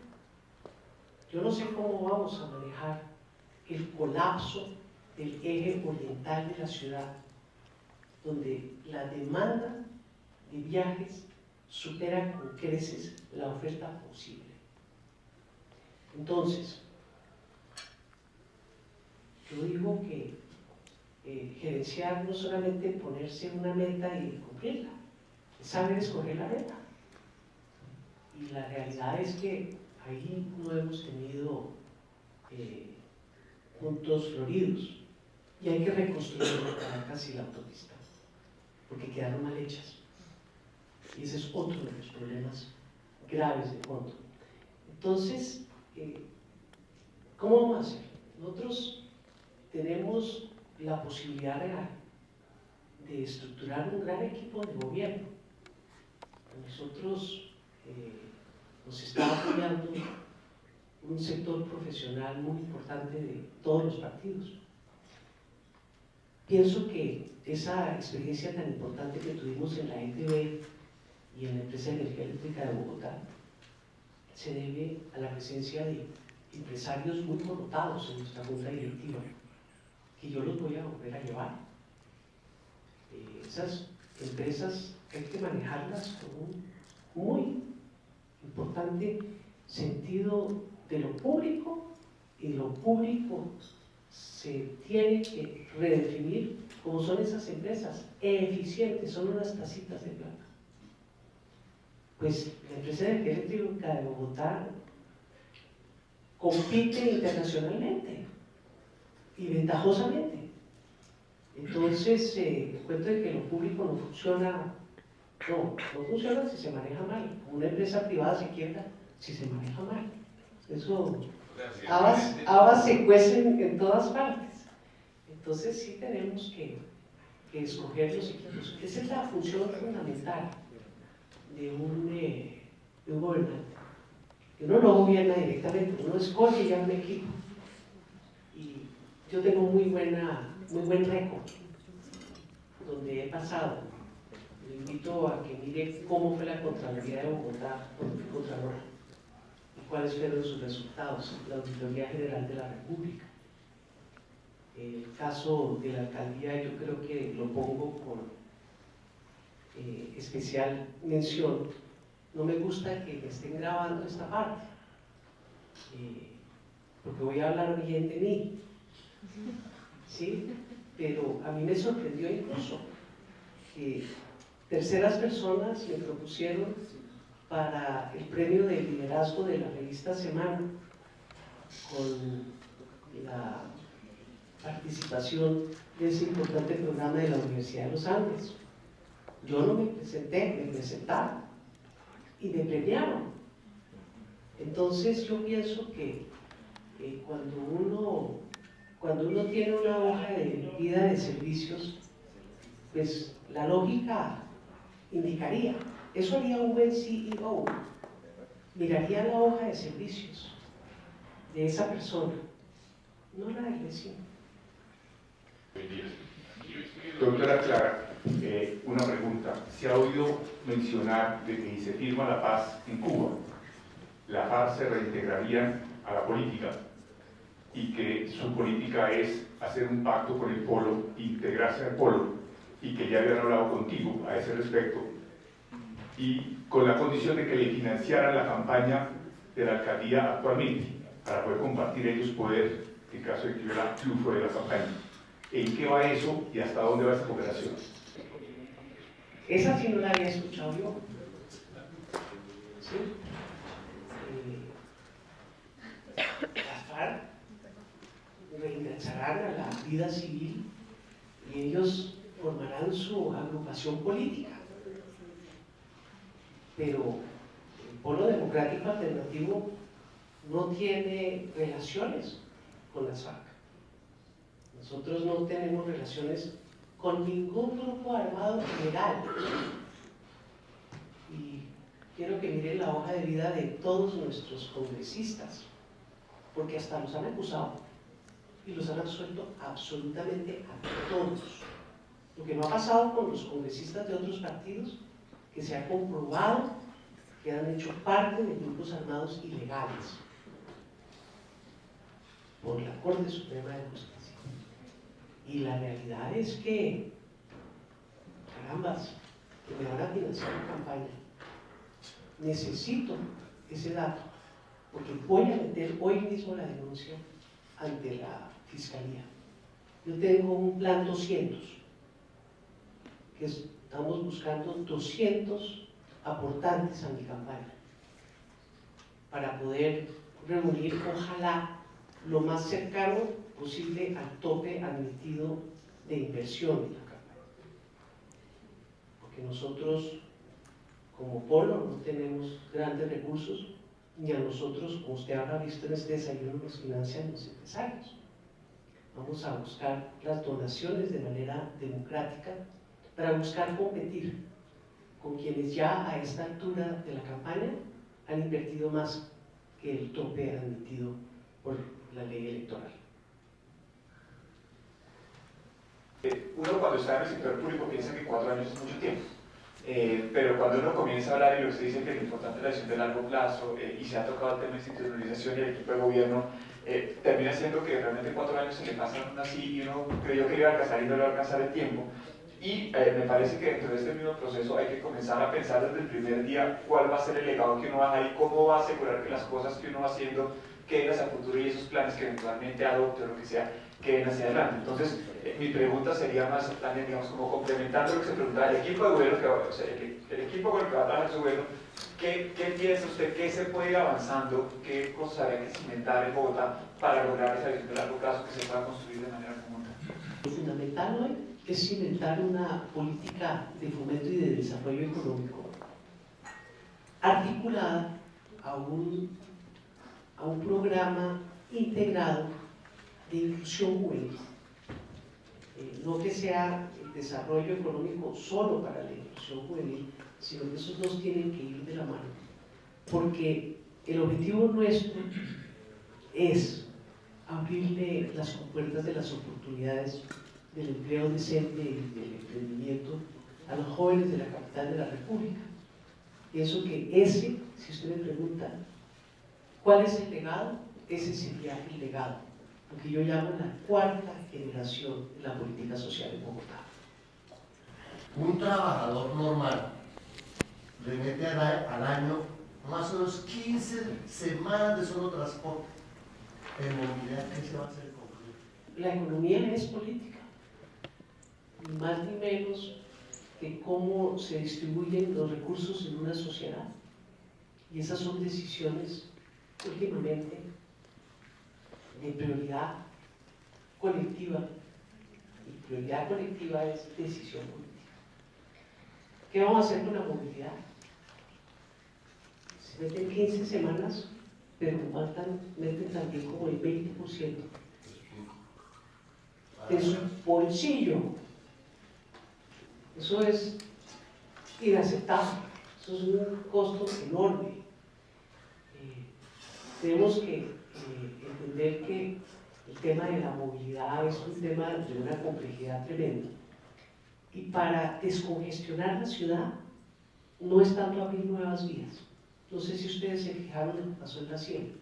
Yo no sé cómo vamos a manejar el colapso del eje oriental de la ciudad, donde la demanda de viajes supera con creces la oferta posible. Entonces, yo digo que gerenciar no solamente ponerse una meta y cumplirla, es saber escoger la meta. Y la realidad es que ahí no hemos tenido puntos floridos y hay que reconstruir la Caracas y la autopista, porque quedaron mal hechas. Y ese es otro de los problemas graves de fondo. Entonces, ¿cómo vamos a hacer? Nosotros tenemos la posibilidad real de estructurar un gran equipo de gobierno. Nosotros nos está apoyando un sector profesional muy importante de todos los partidos. pienso que esa experiencia tan importante que tuvimos en la ETB y en la empresa de energía eléctrica de Bogotá se debe a la presencia de empresarios muy connotados en nuestra junta directiva, que yo los voy a volver a llevar. Esas empresas hay que manejarlas con un muy importante sentido de lo público, y lo público se tiene que redefinir como son esas empresas eficientes, son unas tacitas de plata. Pues la empresa de energía eléctrica de Bogotá compite internacionalmente y ventajosamente. Entonces, el cuento de que lo público no funciona, no funciona si se maneja mal. Una empresa privada se quiebra si se maneja mal. Eso, habas se cuecen en todas partes. Entonces sí tenemos que escoger los equipos. Esa es la función fundamental de un gobernante. Uno no gobierna directamente, uno escoge ya un equipo. Y yo tengo muy buen récord donde he pasado. Le invito a que mire cómo fue la Contraloría de Bogotá con el Contralor y cuáles fueron sus resultados, la Auditoría General de la República. El caso de la alcaldía yo creo que lo pongo con especial mención. No me gusta que me estén grabando esta parte, porque voy a hablar bien de mí, ¿sí? Pero a mí me sorprendió incluso que terceras personas me propusieron para el premio de liderazgo de la revista Semana, con la participación de ese importante programa de la Universidad de los Andes. Yo no me presenté, me presentaron y me premiaron. Entonces yo pienso que cuando uno tiene una hoja de vida de servicios, pues la lógica indicaría, eso haría un buen CEO, miraría la hoja de servicios de esa persona, no la del vecino. Doctora Clara, una pregunta. Se ha oído mencionar de que si se firma la paz en Cuba, la FARC se reintegrarían a la política y que su política es hacer un pacto con el Polo, integrarse al Polo, y que ya habían hablado contigo a ese respecto, y con la condición de que le financiaran la campaña de la alcaldía actualmente, para poder compartir ellos poder en caso de que hubiera triunfo de la campaña. ¿En qué va eso y hasta dónde va esa cooperación? Esa sí no la había escuchado yo. ¿Sí? Las FARC reingresarán a la vida civil y ellos formarán su agrupación política. Pero el Polo Democrático Alternativo no tiene relaciones con las FARC. Nosotros no tenemos relaciones con ningún grupo armado legal. Y quiero que miren la hoja de vida de todos nuestros congresistas, porque hasta los han acusado y los han absuelto absolutamente a todos. Lo que no ha pasado con los congresistas de otros partidos, que se ha comprobado que han hecho parte de grupos armados ilegales por la Corte Suprema de Justicia. Y la realidad es que, carambas, que me van a financiar la campaña, necesito ese dato, porque voy a meter hoy mismo la denuncia ante la Fiscalía. Yo tengo un plan 200, que estamos buscando 200 aportantes a mi campaña, para poder reunir, ojalá, lo más cercano posible al tope admitido de inversión en la campaña. Porque nosotros, como Polo, no tenemos grandes recursos, ni a nosotros, como usted habrá visto en este desayuno, nos financian los empresarios. Vamos a buscar las donaciones de manera democrática para buscar competir con quienes ya a esta altura de la campaña han invertido más que el tope admitido por la ley electoral. Uno cuando está en el sector público piensa que 4 años es mucho tiempo, pero cuando uno comienza a hablar y lo que se dice que lo importante es la visión de largo plazo y se ha tocado el tema de institucionalización y el equipo de gobierno, termina siendo que realmente 4 años se le pasan así y uno creyó que iba a alcanzar y no le va a alcanzar el tiempo. Y me parece que dentro de este mismo proceso hay que comenzar a pensar desde el primer día cuál va a ser el legado que uno va a dejar y cómo va a asegurar que las cosas que uno va haciendo queden hacia el futuro y esos planes que eventualmente adopte o lo que sea queden hacia adelante. Entonces, mi pregunta sería más también, digamos, como complementando lo que se preguntaba, el equipo de gobierno que va, o sea, el equipo con el que va a trabajar su gobierno, ¿qué piensa usted? ¿Qué se puede ir avanzando? ¿Qué cosas habría que cimentar en Bogotá para lograr esa visión de largo plazo que se pueda construir de manera conjunta? Lo fundamental hoy es cimentar una política de fomento y de desarrollo económico articulada a un programa integrado de inclusión juvenil. No que sea el desarrollo económico solo para la inclusión juvenil, sino que esos dos tienen que ir de la mano. Porque el objetivo nuestro es abrirle las compuertas de las oportunidades del empleo decente y del emprendimiento a los jóvenes de la capital de la República. Pienso que ese, si usted me pregunta, ¿cuál es el legado? Ese sería el legado, lo que yo llamo la cuarta generación de la política social en Bogotá. Un trabajador normal le mete al año más o menos 15 semanas de solo transporte. En movilidad, ¿qué se va a hacer con él? La economía es política, ni más ni menos que cómo se distribuyen los recursos en una sociedad. Y esas son decisiones últimamente de prioridad colectiva, y prioridad colectiva es decisión política. ¿Qué vamos a hacer con la movilidad? Se meten 15 semanas, pero meten también como el 20% de su bolsillo. Eso es inaceptable, eso es un costo enorme. Tenemos que entender que el tema de la movilidad es un tema de una complejidad tremenda. Y para descongestionar la ciudad no es tanto abrir nuevas vías. No sé si ustedes se fijaron en lo que pasó en la 100.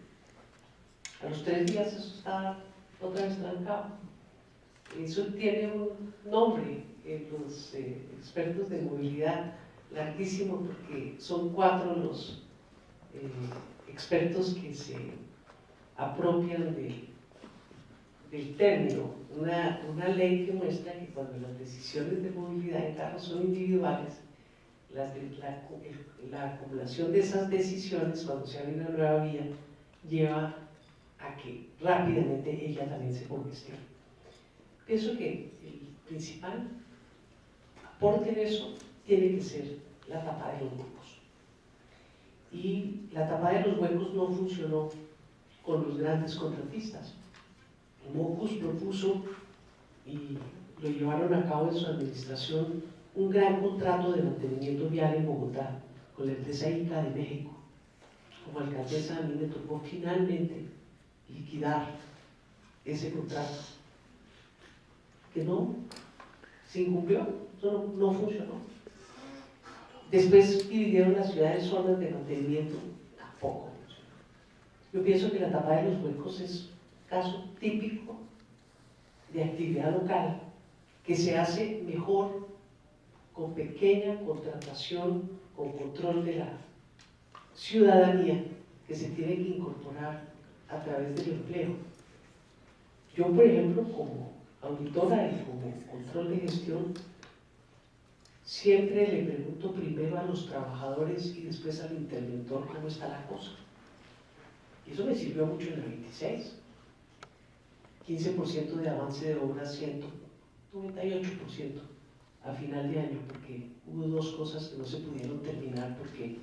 A los 3 días eso está otra vez trancado. Eso tiene un nombre en los expertos de movilidad larguísimo, porque son 4 los expertos que se apropian del término. Una ley que muestra que cuando las decisiones de movilidad en carros son individuales, la acumulación de esas decisiones cuando se abre una nueva vía lleva a que rápidamente ella también se congestione. Pienso que el principal aporte en eso tiene que ser la tapa de los huecos. Y la tapa de los huecos no funcionó con los grandes contratistas. Mocus propuso, y lo llevaron a cabo en su administración, un gran contrato de mantenimiento vial en Bogotá con la empresa ICA de México. Como alcaldesa a mí me tocó finalmente liquidar ese contrato, que no se incumplió, eso no funcionó. Después dividieron la ciudad en zonas de mantenimiento, tampoco funcionó. Yo pienso que la tapa de los huecos es caso típico de actividad local que se hace mejor con pequeña contratación, con control de la ciudadanía que se tiene que incorporar a través del empleo. Yo, por ejemplo, como auditora y como control de gestión, siempre le pregunto primero a los trabajadores y después al interventor cómo está la cosa. Y eso me sirvió mucho en la 26. 15% de avance de obras, 198% a final de año, porque hubo 2 cosas que no se pudieron terminar porque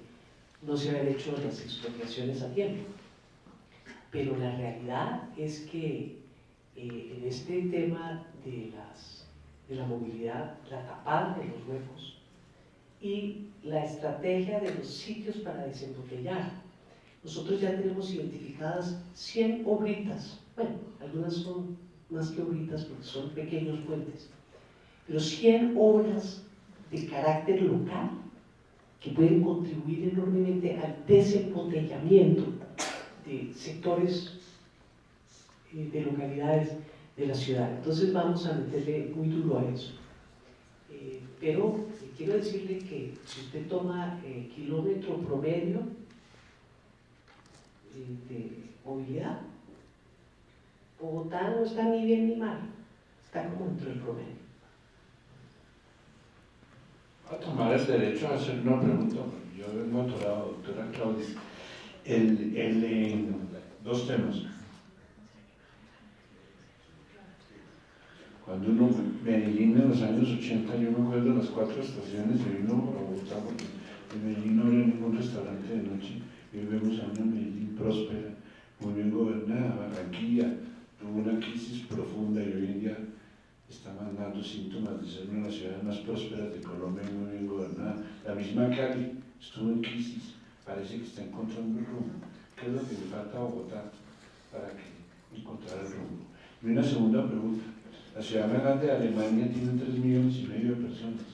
no se habían hecho las expropiaciones a tiempo. Pero la realidad es que en este tema de la movilidad, la tapada de los huecos y la estrategia de los sitios para desembotellar, nosotros ya tenemos identificadas 100 obritas. Bueno, algunas son más que obritas porque son pequeños puentes, pero 100 obras de carácter local que pueden contribuir enormemente al desembotellamiento de sectores de localidades de la ciudad. Entonces vamos a meterle muy duro a eso. Pero quiero decirle que si usted toma kilómetro promedio de movilidad, Bogotá no está ni bien ni mal, está como dentro del promedio. Voy a tomar el derecho a hacer una pregunta, porque yo vengo atorado, doctora Claudia. Dos temas. Cuando uno, Medellín en los años 80, yo me acuerdo de las 4 estaciones, se vino a Bogotá, porque en Medellín no había ningún restaurante de noche, y hoy vemos a una Medellín próspera, muy bien gobernada. Barranquilla tuvo una crisis profunda y hoy en día está mandando síntomas de ser una de las ciudades más prósperas de Colombia y muy bien gobernada. La misma Cali estuvo en crisis, parece que está encontrando el rumbo. ¿Qué es lo que le falta a Bogotá para que encontrar el rumbo? Y una segunda pregunta. La ciudad más grande de Alemania tiene 3,5 millones de personas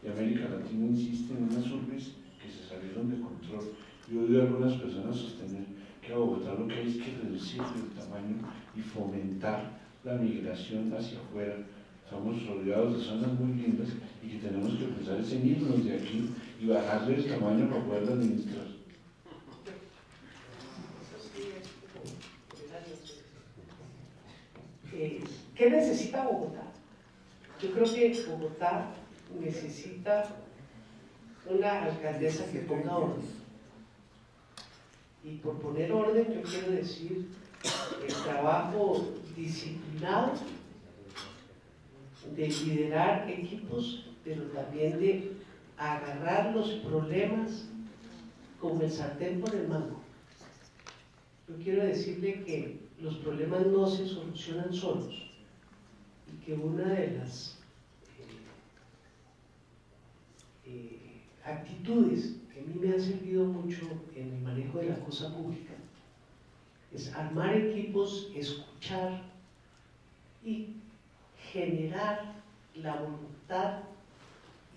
y América Latina insiste en unas urbes que se salieron de control. Yo he oído a algunas personas sostener que a Bogotá lo que hay es que reducir el tamaño y fomentar la migración hacia afuera. Estamos rodeados de zonas muy lindas y que tenemos que pensar en irnos de aquí y bajarle el tamaño para poder administrar. ¿Qué necesita Bogotá? Yo creo que Bogotá necesita una alcaldesa que ponga orden. Y por poner orden yo quiero decir el trabajo disciplinado de liderar equipos, pero también de agarrar los problemas como el sartén por el mango. Yo quiero decirle que los problemas no se solucionan solos y que una de las actitudes que a mí me han servido mucho en el manejo de la cosa pública es armar equipos, escuchar y generar la voluntad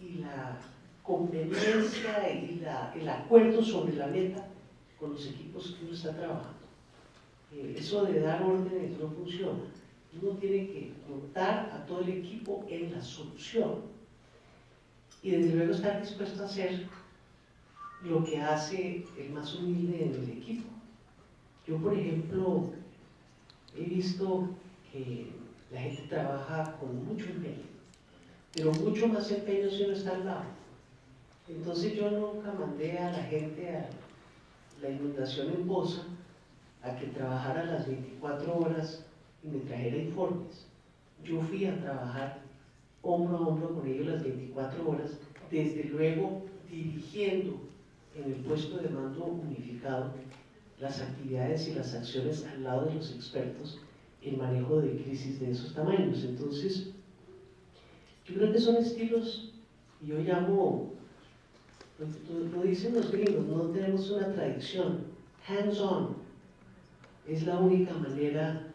y la conveniencia y el acuerdo sobre la meta con los equipos que uno está trabajando. Eso de dar órdenes no funciona. Uno tiene que montar a todo el equipo en la solución y desde luego estar dispuesto a hacer lo que hace el más humilde en el equipo. Yo, por ejemplo, he visto que la gente trabaja con mucho empeño, pero mucho más empeño si uno está al lado. Entonces yo nunca mandé a la gente a la inundación en Bosa a que trabajara las 24 horas y me trajera informes. Yo fui a trabajar hombro a hombro con ellos las 24 horas, desde luego dirigiendo en el puesto de mando unificado las actividades y las acciones al lado de los expertos en manejo de crisis de esos tamaños. Entonces, yo creo que son estilos, y yo llamo, lo dicen los gringos, no tenemos una tradición, hands-on, es la única manera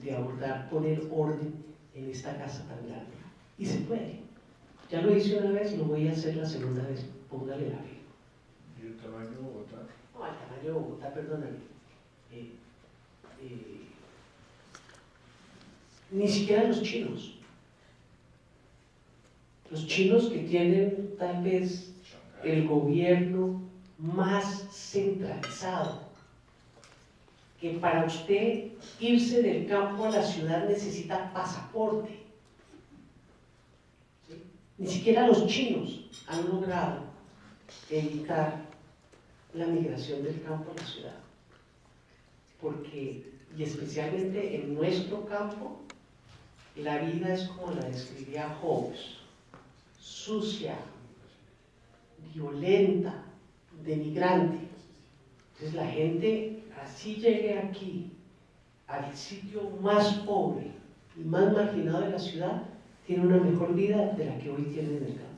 de abordar, poner orden en esta casa tan grande. Y se puede. Ya lo hice una vez, lo voy a hacer la segunda vez, póngale la fe. ¿Y el tamaño de Bogotá? No, el tamaño de Bogotá, perdóname. Ni siquiera los chinos. Los chinos que tienen tal vez el gobierno más centralizado, que para usted irse del campo a la ciudad necesita pasaporte. ¿Sí? Ni siquiera los chinos han logrado evitar la migración del campo a la ciudad. Porque, y especialmente en nuestro campo, la vida es como la describía Hobbes, sucia, violenta, denigrante. Entonces la gente, así llegue aquí, al sitio más pobre y más marginado de la ciudad, tiene una mejor vida de la que hoy tiene en el campo.